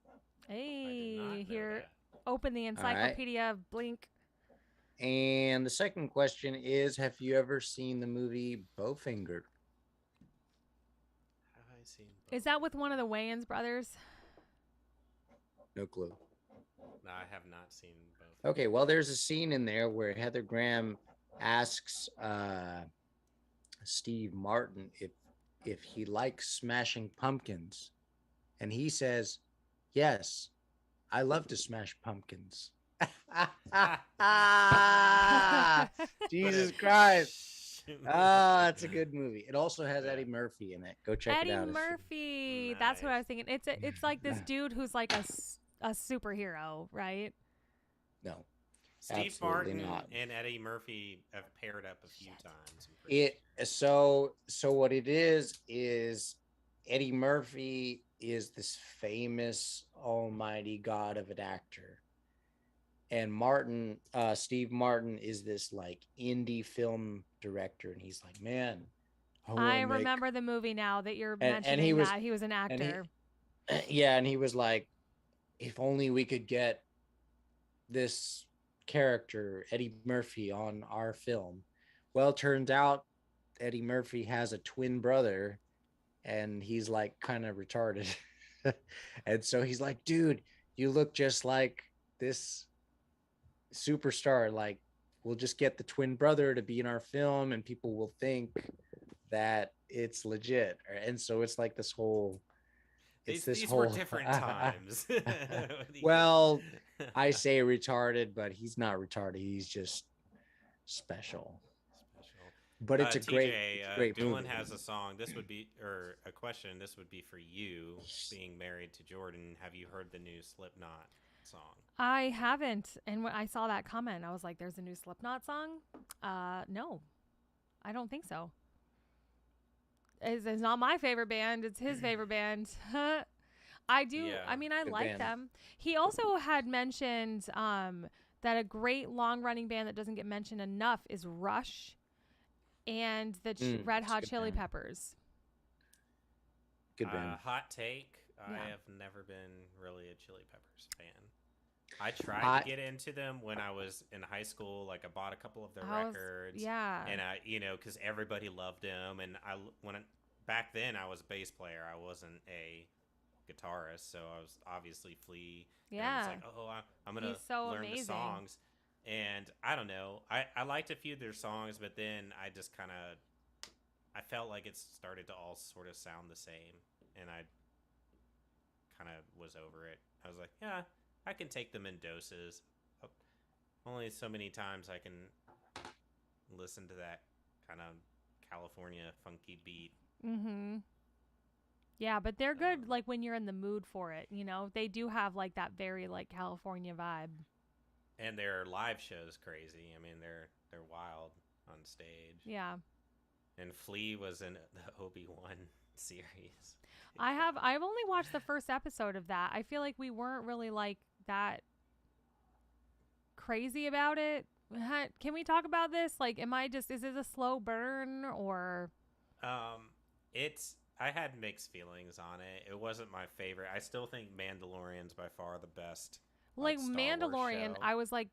I did not know Hey, here, that. open the right. encyclopedia of Blink. And the second question is, have you ever seen the movie Bowfinger? Have I seen Is that with one of the Wayans brothers? No clue. No, I have not seen both. Okay, well, there's a scene in there where Heather Graham asks Steve Martin if he likes Smashing Pumpkins, and he says, "Yes, I love to smash pumpkins." Jesus Christ! Ah, that's a good movie. It also has Eddie Murphy in it. Go check Eddie it out. Murphy. That's what I was thinking. It's like this Yeah. dude who's like a superhero, right? No, Steve Absolutely Martin not. and Eddie Murphy have paired up a few times. I'm pretty so what it is Eddie Murphy is this famous almighty god of an actor, and Steve Martin is this like indie film director, and he's like, man, I remember the movie now that you're And mentioning he was- that he was an and he- actor. yeah, and he was like, if only we could get this character Eddie Murphy on our film. Well, turns out Eddie Murphy has a twin brother, and he's like kind of retarded. And so he's like, dude, you look just like this superstar. Like, we'll just get the twin brother to be in our film, and people will think that it's legit. And so it's like this whole These were different times. Well, I say retarded, but he's not retarded. He's just special. But it's a great, great Dylan movie. has a song. This would be, or a question. This would be for you, being married to Jordan. Have you heard the new Slipknot song? I haven't, and when I saw that comment, I was like, "There's a new Slipknot song." No, I don't think so. It's not my favorite band. It's his favorite band. I do. Yeah, I mean, I good like band. them. He also had mentioned that a great long-running band that doesn't get mentioned enough is Rush and the Red it's a Hot good Chili band. Peppers. Good band. Hot take. Yeah. I have never been really a Chili Peppers fan. I tried to get into them when I was in high school. Like, I bought a couple of their records. Yeah. And I, because everybody loved them, and back then I was a bass player. I wasn't a guitarist, so I was obviously Flea. And I was Yeah. like, oh, I'm gonna He's so learn the amazing. songs. And I don't know. I liked a few of their songs, but then I just kind of I felt like it started to all sort of sound the same, and I kind of was over it. I was like, yeah, I can take them in doses. Only so many times I can listen to that kind of California funky beat. Mm-hmm. Yeah, but they're good Um, like when you're in the mood for it, you know? They do have like that very like California vibe. And their live show's crazy. I mean, they're wild on stage. Yeah. And Flea was in the Obi-Wan series. I've only watched the first episode of that. I feel like we weren't really like that crazy about it. Can we talk about this? Like, is it a slow burn or? It's I had mixed feelings on it. It wasn't my favorite. I still think Mandalorian's by far the best. Like Star Wars Mandalorian, show. I was like,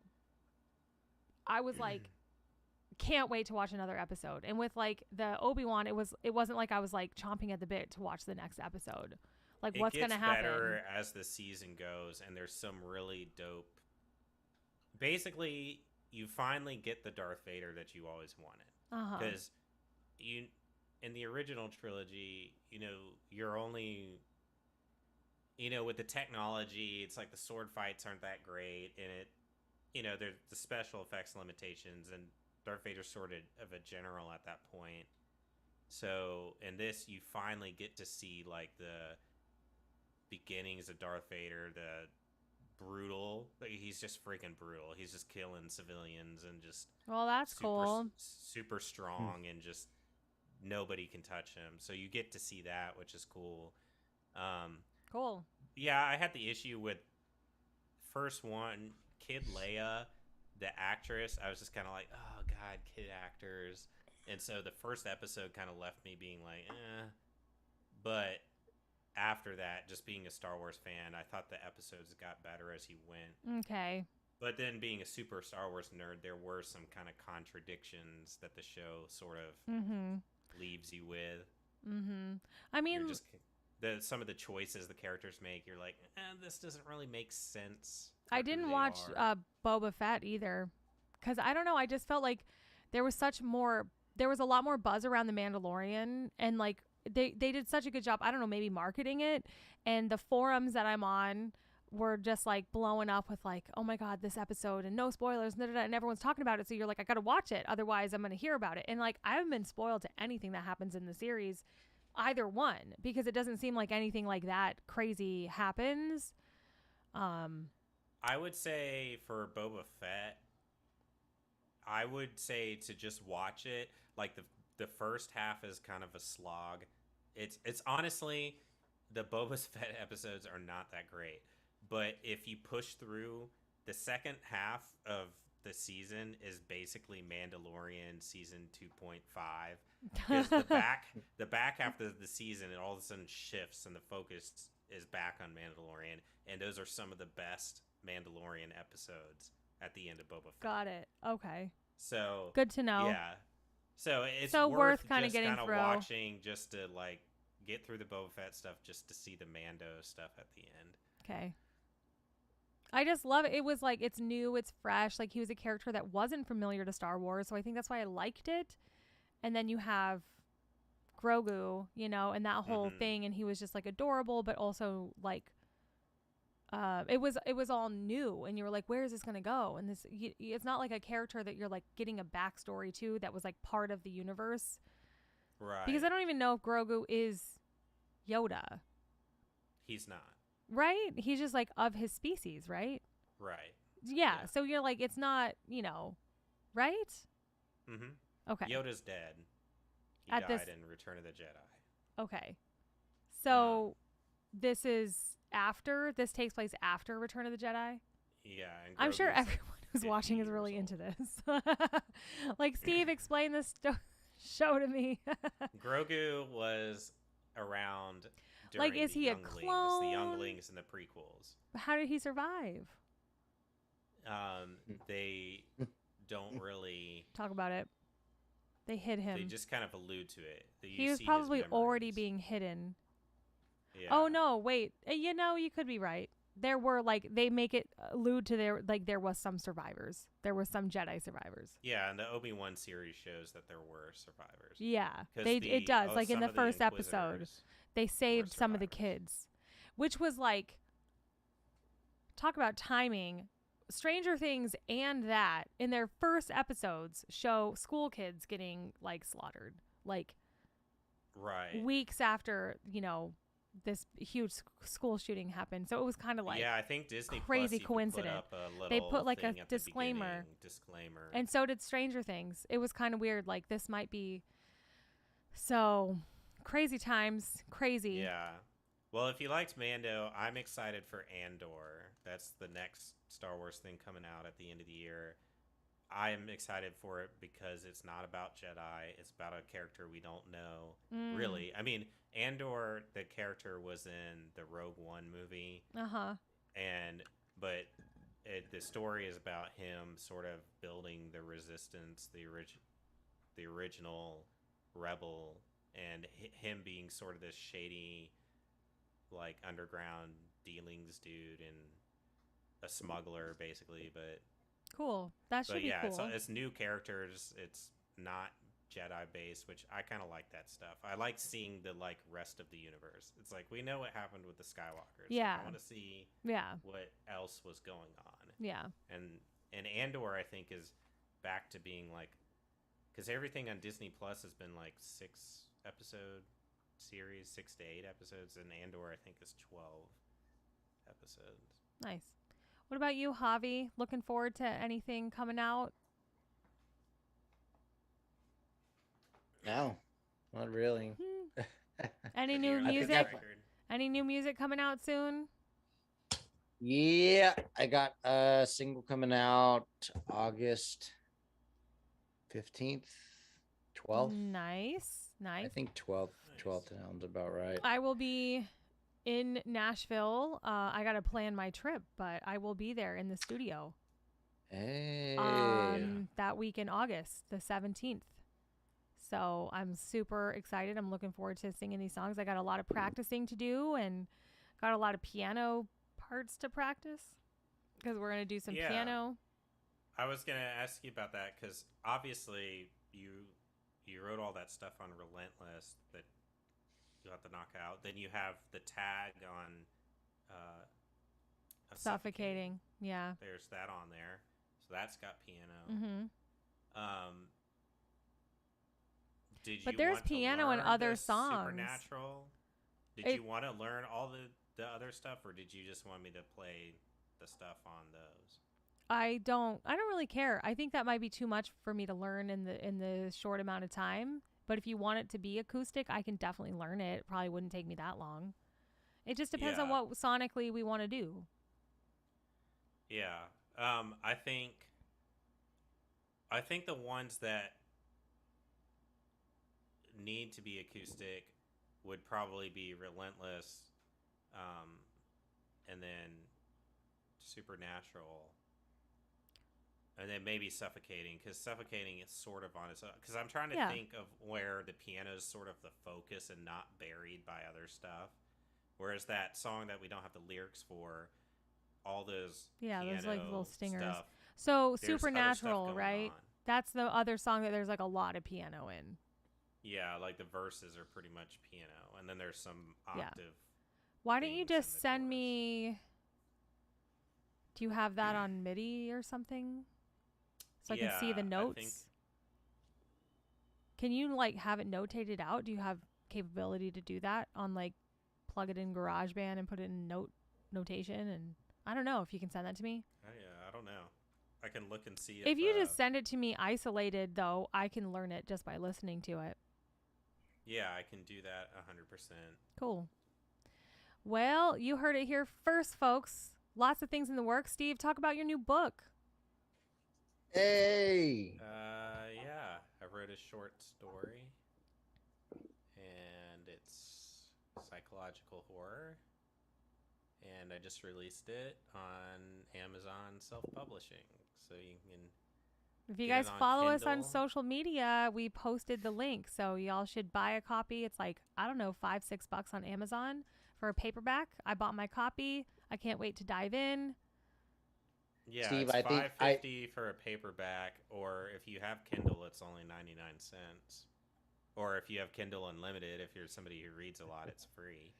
can't wait to watch another episode. And with like the Obi-Wan, it wasn't like I was like chomping at the bit to watch the next episode. Like It what's gets gonna happen? better as the season goes, and there's some really dope. Basically, you finally get the Darth Vader that you always wanted. Uh-huh. Because you in the original trilogy, you're only with the technology, it's like the sword fights aren't that great, and there's the special effects limitations, and Darth Vader's sort of a general at that point. So in this, you finally get to see like the beginnings of Darth Vader, the brutal. Like, he's just freaking brutal. He's just killing civilians and just Well, that's cool. super strong, and just nobody can touch him. So you get to see that, which is cool. Cool. Yeah, I had the issue with first one, Kid Leia, the actress. I was just kind of like, oh god, kid actors. And so the first episode kind of left me being like, eh. But after that, just being a Star Wars fan, I thought the episodes got better as he went. Okay. But then being a super Star Wars nerd, there were some kind of contradictions that the show sort of leaves you with. I mean, You're just some of the choices the characters make, you're like, this doesn't really make sense. I didn't watch Boba Fett either, because I don't know. I just felt like there was a lot more buzz around the Mandalorian, and like they did such a good job. I don't know, maybe marketing it, and the forums that I'm on were just like blowing up with like, oh my god, this episode and no spoilers, and everyone's talking about it. So you're like, I gotta watch it, otherwise I'm gonna hear about it. And like, I haven't been spoiled to anything that happens in the series, either one, because it doesn't seem like anything like that crazy happens. I would say for Boba Fett, I would say to just watch it. Like the first half is kind of a slog. It's honestly, the Boba Fett episodes are not that great. But if you push through, the second half of the season is basically Mandalorian season 2.5. Because the back half of the season, it all of a sudden shifts and the focus is back on Mandalorian, and those are some of the best Mandalorian episodes at the end of Boba Fett. Got it. Okay. So good to know. Yeah. So it's so worth kind of getting through watching, just to like get through the Boba Fett stuff, just to see the Mando stuff at the end. Okay. I just love it. It was like, it's new, it's fresh. Like, he was a character that wasn't familiar to Star Wars, so I think that's why I liked it. And then you have Grogu, and that whole thing, and he was just like adorable, but also like it was all new, and you were like, where is this gonna go? And it's not like a character that you're like getting a backstory to that was like part of the universe, right? Because I don't even know if Grogu is Yoda. He's not. Right? He's just like of his species, right? Right. Yeah. So you're like, it's not, right? Okay. Yoda's dead. He At died in Return of the Jedi. Okay. So this takes place after Return of the Jedi? Yeah. And I'm sure Grogu's, like, everyone who's watching is 50 really years into this. Like, Steve, explain this show to me. Grogu was around like, during is he a clone? The younglings and the prequels. How did he survive? They don't really talk about it. They hid him. They just kind of allude to it. He was probably already being hidden. Yeah. Oh no, wait. You know, you could be right. There were like they make it allude to there was some survivors. There were some Jedi survivors. Yeah, and the Obi-Wan series shows that there were survivors. Yeah, it does. Like in the first episode, they saved some of the kids, which was like, talk about timing. Stranger Things and that in their first episodes show school kids getting like slaughtered, like right weeks after, you know, this huge school shooting happened. So it was kind of like, yeah, I think Disney crazy Plus coincidence. They put like a disclaimer, and so did Stranger Things. It was kind of weird. Like this might be so crazy times, crazy. Yeah. Well, if you liked Mando, I'm excited for Andor. That's the next Star Wars thing coming out at the end of the year. I'm excited for it because it's not about Jedi. It's about a character we don't know, really. I mean, Andor, the character was in the Rogue One movie. Uh-huh. But the story is about him sort of building the Resistance, the original rebel, and him being sort of this shady, like, underground dealings dude and a smuggler, basically. But cool. That should be cool. It's new characters. It's not Jedi based, which I kind of like that stuff. I like seeing the like rest of the universe. It's like we know what happened with the Skywalkers. Yeah. Like, I want to see what else was going on. Yeah. And Andor, I think, is back to being like, because everything on Disney Plus has been like 6-episode series, 6 to 8 episodes, and Andor I think is 12 episodes. Nice. What about you, Javi? Looking forward to anything coming out? No, not really. Any new music? Any new music coming out soon? Yeah, I got a single coming out August 15th, 12th. Nice. I think 12th sounds about right. I will be in Nashville. I got to plan my trip, but I will be there in the studio. Hey. That week in August, the 17th. So I'm super excited. I'm looking forward to singing these songs. I got a lot of practicing to do and got a lot of piano parts to practice because we're going to do some piano. I was going to ask you about that because obviously you wrote all that stuff on Relentless that you have to knock out. Then you have the tag on Suffocating. Yeah. There's that on there. So that's got piano. Mm-hmm. But there's piano in other songs. Supernatural. Did you want to learn all the other stuff, or did you just want me to play the stuff on those? I don't really care. I think that might be too much for me to learn in the short amount of time. But if you want it to be acoustic, I can definitely learn it. It probably wouldn't take me that long. It just depends on what sonically we want to do. Yeah. I think the ones that need to be acoustic would probably be Relentless, and then Supernatural, and then maybe Suffocating, because Suffocating is sort of on its own. Because I'm trying to think of where the piano is sort of the focus and not buried by other stuff. Whereas that song that we don't have the lyrics for, all those those like little stingers. Stuff, so Supernatural, right? That's the other song that there's like a lot of piano in. Yeah, like the verses are pretty much piano, and then there's some octave. Why don't you just send me? Do you have that on MIDI or something? So I can see the notes. Can you like have it notated out? Do you have capability to do that on like plug it in GarageBand and put it in notation? And I don't know if you can send that to me. Yeah, I don't know. I can look and see if you just send it to me isolated, though, I can learn it just by listening to it. Yeah, I can do that 100%. Cool. Well, you heard it here first, folks. Lots of things in the works. Steve, talk about your new book. Hey. Yeah, I wrote a short story, and it's psychological horror, and I just released it on Amazon self-publishing, so you can If you Get it guys on follow us on Kindle. social media, we posted the link. So y'all should buy a copy. It's like, I don't know, $5-6 on Amazon for a paperback. I bought my copy. I can't wait to dive in. Yeah, Steve, it's I think $5.50 for a paperback, or if you have Kindle, it's only 99¢. Or if you have Kindle Unlimited, if you're somebody who reads a lot, it's free.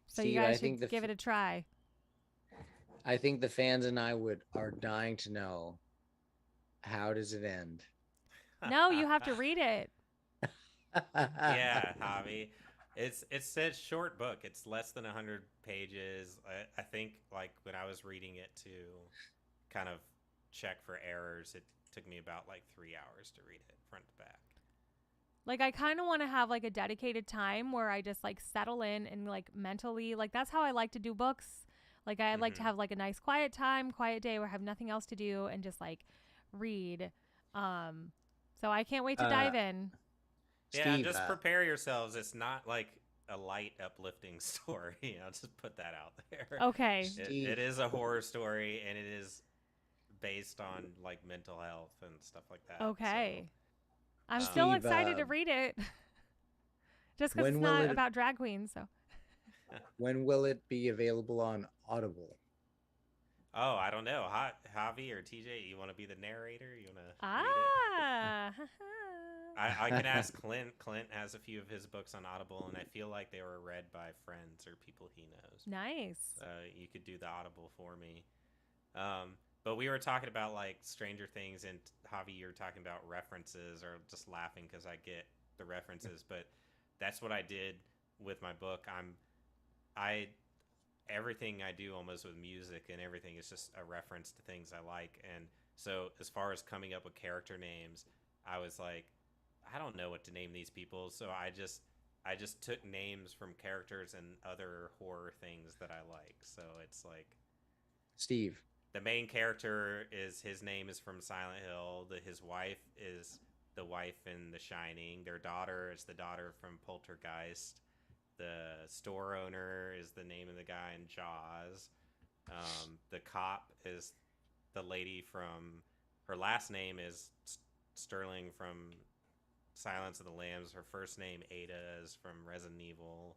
So Steve, you guys I think should give it a try. I think the fans and I are dying to know, how does it end? No, you have to read it. Yeah, Javi. It's a short book. It's less than 100 pages. I think like when I was reading it to kind of check for errors, it took me about like 3 hours to read it front to back. Like, I kind of want to have like a dedicated time where I just like settle in and like mentally, like that's how I like to do books. Like I like to Mhm. have like a nice quiet time, quiet day where I have nothing else to do and just like read. So I can't wait to dive in. Yeah, Steve, just prepare yourselves. It's not like a light, uplifting story. Just put that out there. Okay. Steve. It is a horror story, and it is based on like mental health and stuff like that. Okay. I'm Um, still Steve, excited to read it. Just because when it's will not it- about drag queens. So when will it be available on Audible? Oh, I don't know. Javi or TJ, you want to be the narrator? You want to read it? ah. I can ask Clint. Clint has a few of his books on Audible, and I feel like they were read by friends or people he knows. Nice. You could do the Audible for me. But we were talking about like Stranger Things, and Javi, you were talking about references, or just laughing because I get the references. But that's what I did with my book. I everything I do almost with music and everything is just a reference to things I like. And so as far as coming up with character names, I was like, I don't know what to name these people, so I just took names from characters and other horror things that I like. So it's like Steve, the main character is, his name is from Silent Hill. His wife is the wife in The Shining. Their daughter is the daughter from Poltergeist. The store owner is the name of the guy in Jaws. The cop is the lady from, her last name is Sterling from Silence of the Lambs. Her first name, Ada, is from Resident Evil.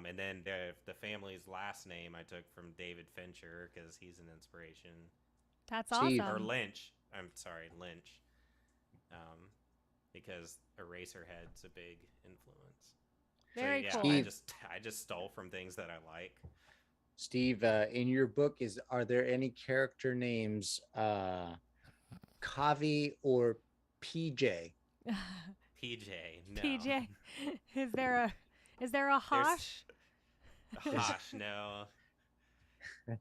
And then the family's last name I took from David Fincher because he's an inspiration. That's Steve. awesome. Or Lynch. I'm sorry, Lynch. Because Eraserhead's a big influence. Very so, cool. yeah, I just stole from things that I like. Steve, in your book, are there any character names, Kavi or PJ? PJ, no. PJ, is there a Hosh? Gosh, no.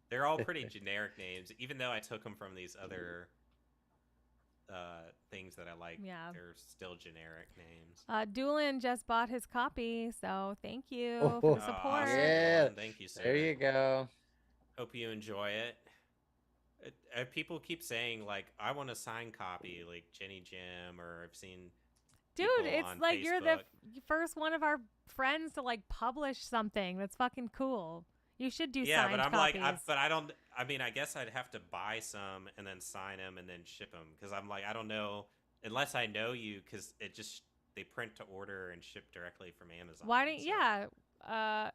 They're all pretty generic names, even though I took them from these other things that I like. Yeah. They're still generic names. Doolin just bought his copy, so thank you Oh, for the Oh, support. awesome, Yeah. Dylan. Thank you, sir. There you go. Hope you enjoy it. People keep saying like, I want a signed copy, like Jenny Jim, or I've seen Dude, people it's on like you're the Facebook. first one of our friends to like publish something. That's fucking cool. You should do Yeah, signed but I'm copies. like, but I don't. I mean, I guess I'd have to buy some and then sign them and then ship them because I'm like, I don't know unless I know you, because it just, they print to order and ship directly from Amazon. Why don't so- yeah?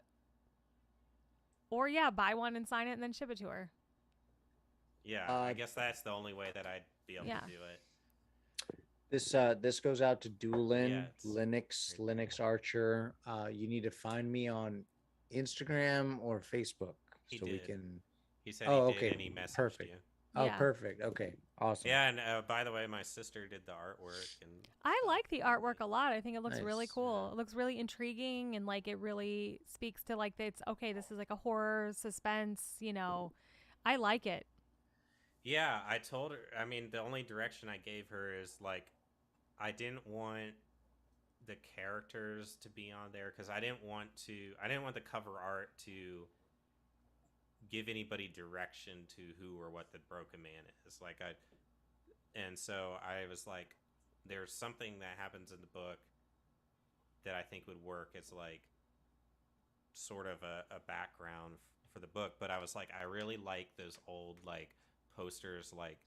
Or yeah, buy one and sign it and then ship it to her. Yeah, I guess that's the only way that I'd be able Yeah. to do it. This goes out to Doolin, Yeah, it's Linux Archer. You need to find me on Instagram or Facebook He so we did. can. He said Oh, he did okay, and he messaged perfect. you. Oh, Yeah. perfect. Okay, awesome. Yeah, and by the way, my sister did the artwork. And I stuff, like the and artwork a lot. I think it looks really Nice. cool. It looks really intriguing and like it really speaks to like it's okay, this is like a horror suspense, you know. I like it. Yeah, I told her. I mean, the only direction I gave her is like, I didn't want the characters to be on there because I didn't want the cover art to give anybody direction to who or what the broken man is. And so I was like, there's something that happens in the book that I think would work as like sort of a background for the book. But I was like, I really like those old like posters, like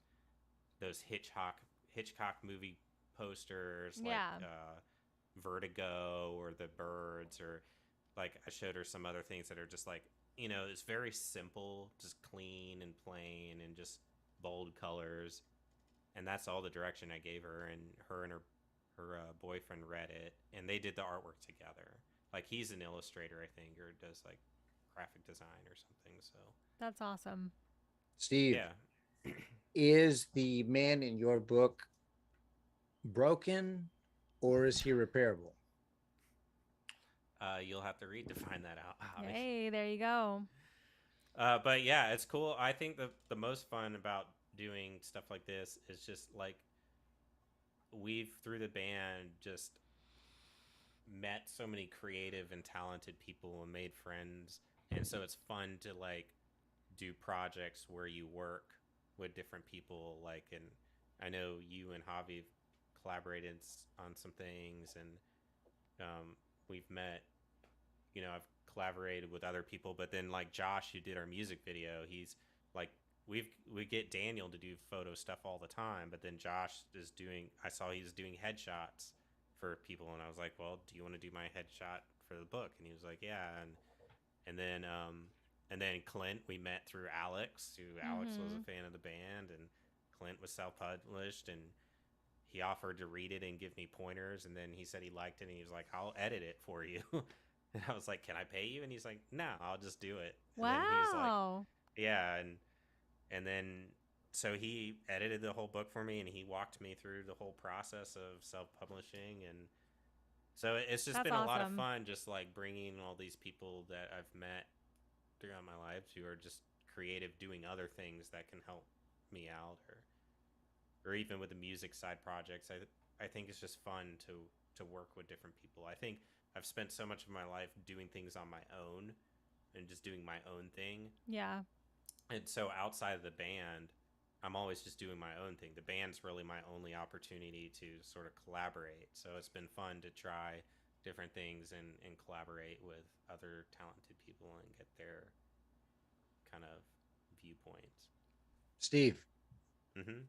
those Hitchcock movie posters, like Yeah. Vertigo or The Birds, or like I showed her some other things that are just like, it's very simple, just clean and plain and just bold colors. And that's all the direction I gave her, and her boyfriend read it, and they did the artwork together. Like, he's an illustrator, I think, or does like graphic design or something. So That's awesome. Steve, yeah. is the man in your book broken or is he repairable? You'll have to read to find that out. Javi. Hey, there you go. But yeah, it's cool. I think the most fun about doing stuff like this is just like we've, through the band, just met so many creative and talented people and made friends. And so it's fun to like do projects where you work with different people. Like, and I know you and Javi collaborated on some things, and we've met, I've collaborated with other people, but then like Josh, who did our music video, he's like, we get Daniel to do photo stuff all the time, but then Josh is I saw he was doing headshots for people, and I was like, well, do you want to do my headshot for the book? And he was like, yeah. And then Clint, we met through Alex, Alex was a fan of the band, and Clint was self-published, and he offered to read it and give me pointers, and then he said he liked it, and he was like, I'll edit it for you. And I was like, can I pay you? And he's like, no, I'll just do it. And then he was Wow. like, yeah. And then, so he edited the whole book for me, and he walked me through the whole process of self-publishing. And so it's just That's been a lot of awesome. fun, just like bringing all these people that I've met throughout my life who are just creative, doing other things that can help me out, or even with the music side projects. I think it's just fun to work with different people. I think I've spent so much of my life doing things on my own and just doing my own thing. Yeah. And so outside of the band, I'm always just doing my own thing. The band's really my only opportunity to sort of collaborate. So it's been fun to try different things and collaborate with other talented people and get their kind of viewpoints. Steve, Mm-hmm.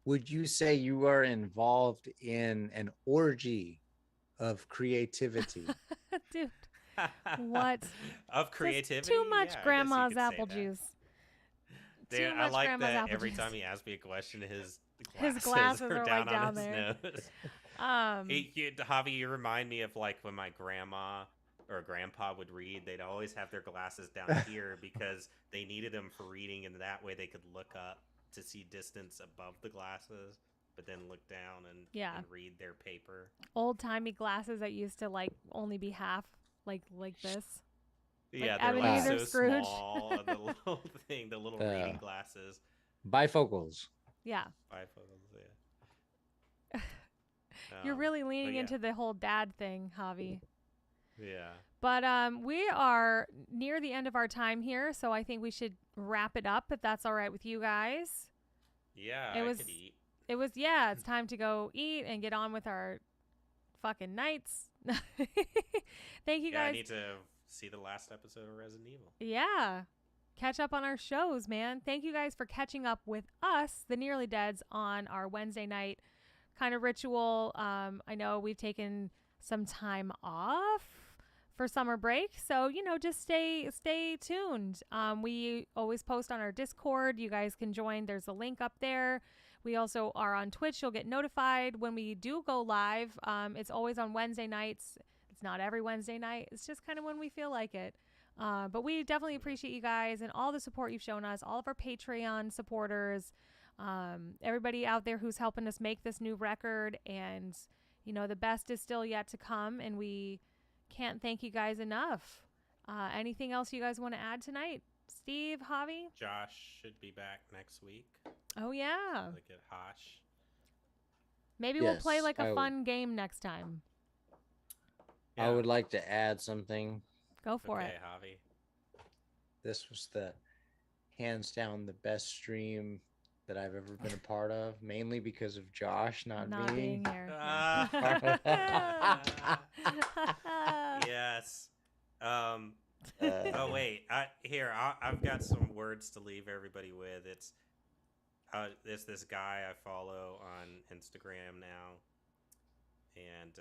would you say you are involved in an orgy of creativity? Dude, what? Of Just creativity? too much Yeah, I guess you grandma's could say apple that. juice. Dude, Too I much like grandma's that apple every juice. time he asks me a question, his glasses are are, down like, on down his there. nose. Javi, you remind me of like when my grandma or grandpa would read, they'd always have their glasses down here because they needed them for reading, and that way they could look up to see distance above the glasses, but then look down and read their paper. Old timey glasses that used to like only be half like this. Yeah, Like they're like Ebenezer so Scrooge. small. The little thing, the little reading glasses. Bifocals. Yeah. Bifocals, yeah. You're really leaning yeah. into the whole dad thing, Javi. Yeah. But we are near the end of our time here, so I think we should wrap it up if that's all right with you guys. Yeah, I could eat. It was, yeah, it's time to go eat and get on with our fucking nights. Thank you guys. I need to see the last episode of Resident Evil. Yeah. Catch up on our shows, man. Thank you guys for catching up with us, the Nearly Deads, on our Wednesday night kind of ritual. I know we've taken some time off for summer break, so just stay tuned. We always post on our Discord. You guys can join. There's a link up there. We also are on Twitch. You'll get notified when we do go live. It's always on Wednesday nights. It's not every Wednesday night. It's just kind of when we feel like it. But we definitely appreciate you guys and all the support you've shown us, all of our Patreon supporters, everybody out there who's helping us make this new record. And, the best is still yet to come, and we can't thank you guys enough. Anything else you guys want to add tonight? Steve, Javi? Josh should be back next week. Oh, yeah. Like at Hosh. Maybe we'll play like a fun game next time. I would like to add something. Go for it. Okay, Javi. This was the hands down the best stream that I've ever been a part of, mainly because of Josh not being here. Yes. Oh wait, I've got some words to leave everybody with. there's this guy I follow on Instagram now, and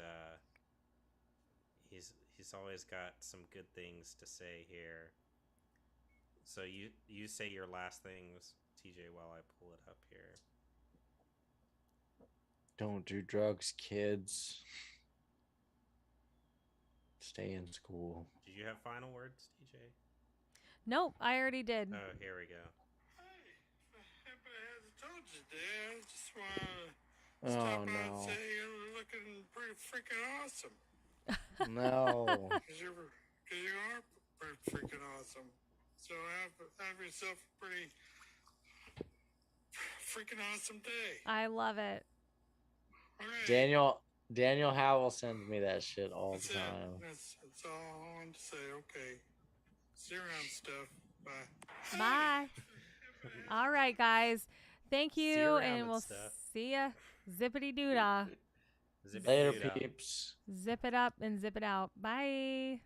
he's always got some good things to say here. So you say your last things, TJ, while I pull it up here. Don't do drugs, kids. Stay in school. Did you have final words, TJ? Nope, I already did. Oh, here we go. Hey, as I told you, Dad, I just want to Oh stop by and no. say you're looking pretty freaking awesome. No. Because you are pretty freaking awesome. So have yourself a pretty freaking awesome day. I love it. All right. Daniel Howell sends me that shit all That's the it. time. That's all I wanted to say. Okay. See you around, stuff. Bye. Bye. All right, guys. Thank See you you, around and and we'll stuff. see ya. Zippity doo dah. Zip it Later, up. peeps. Zip it up and zip it out. Bye.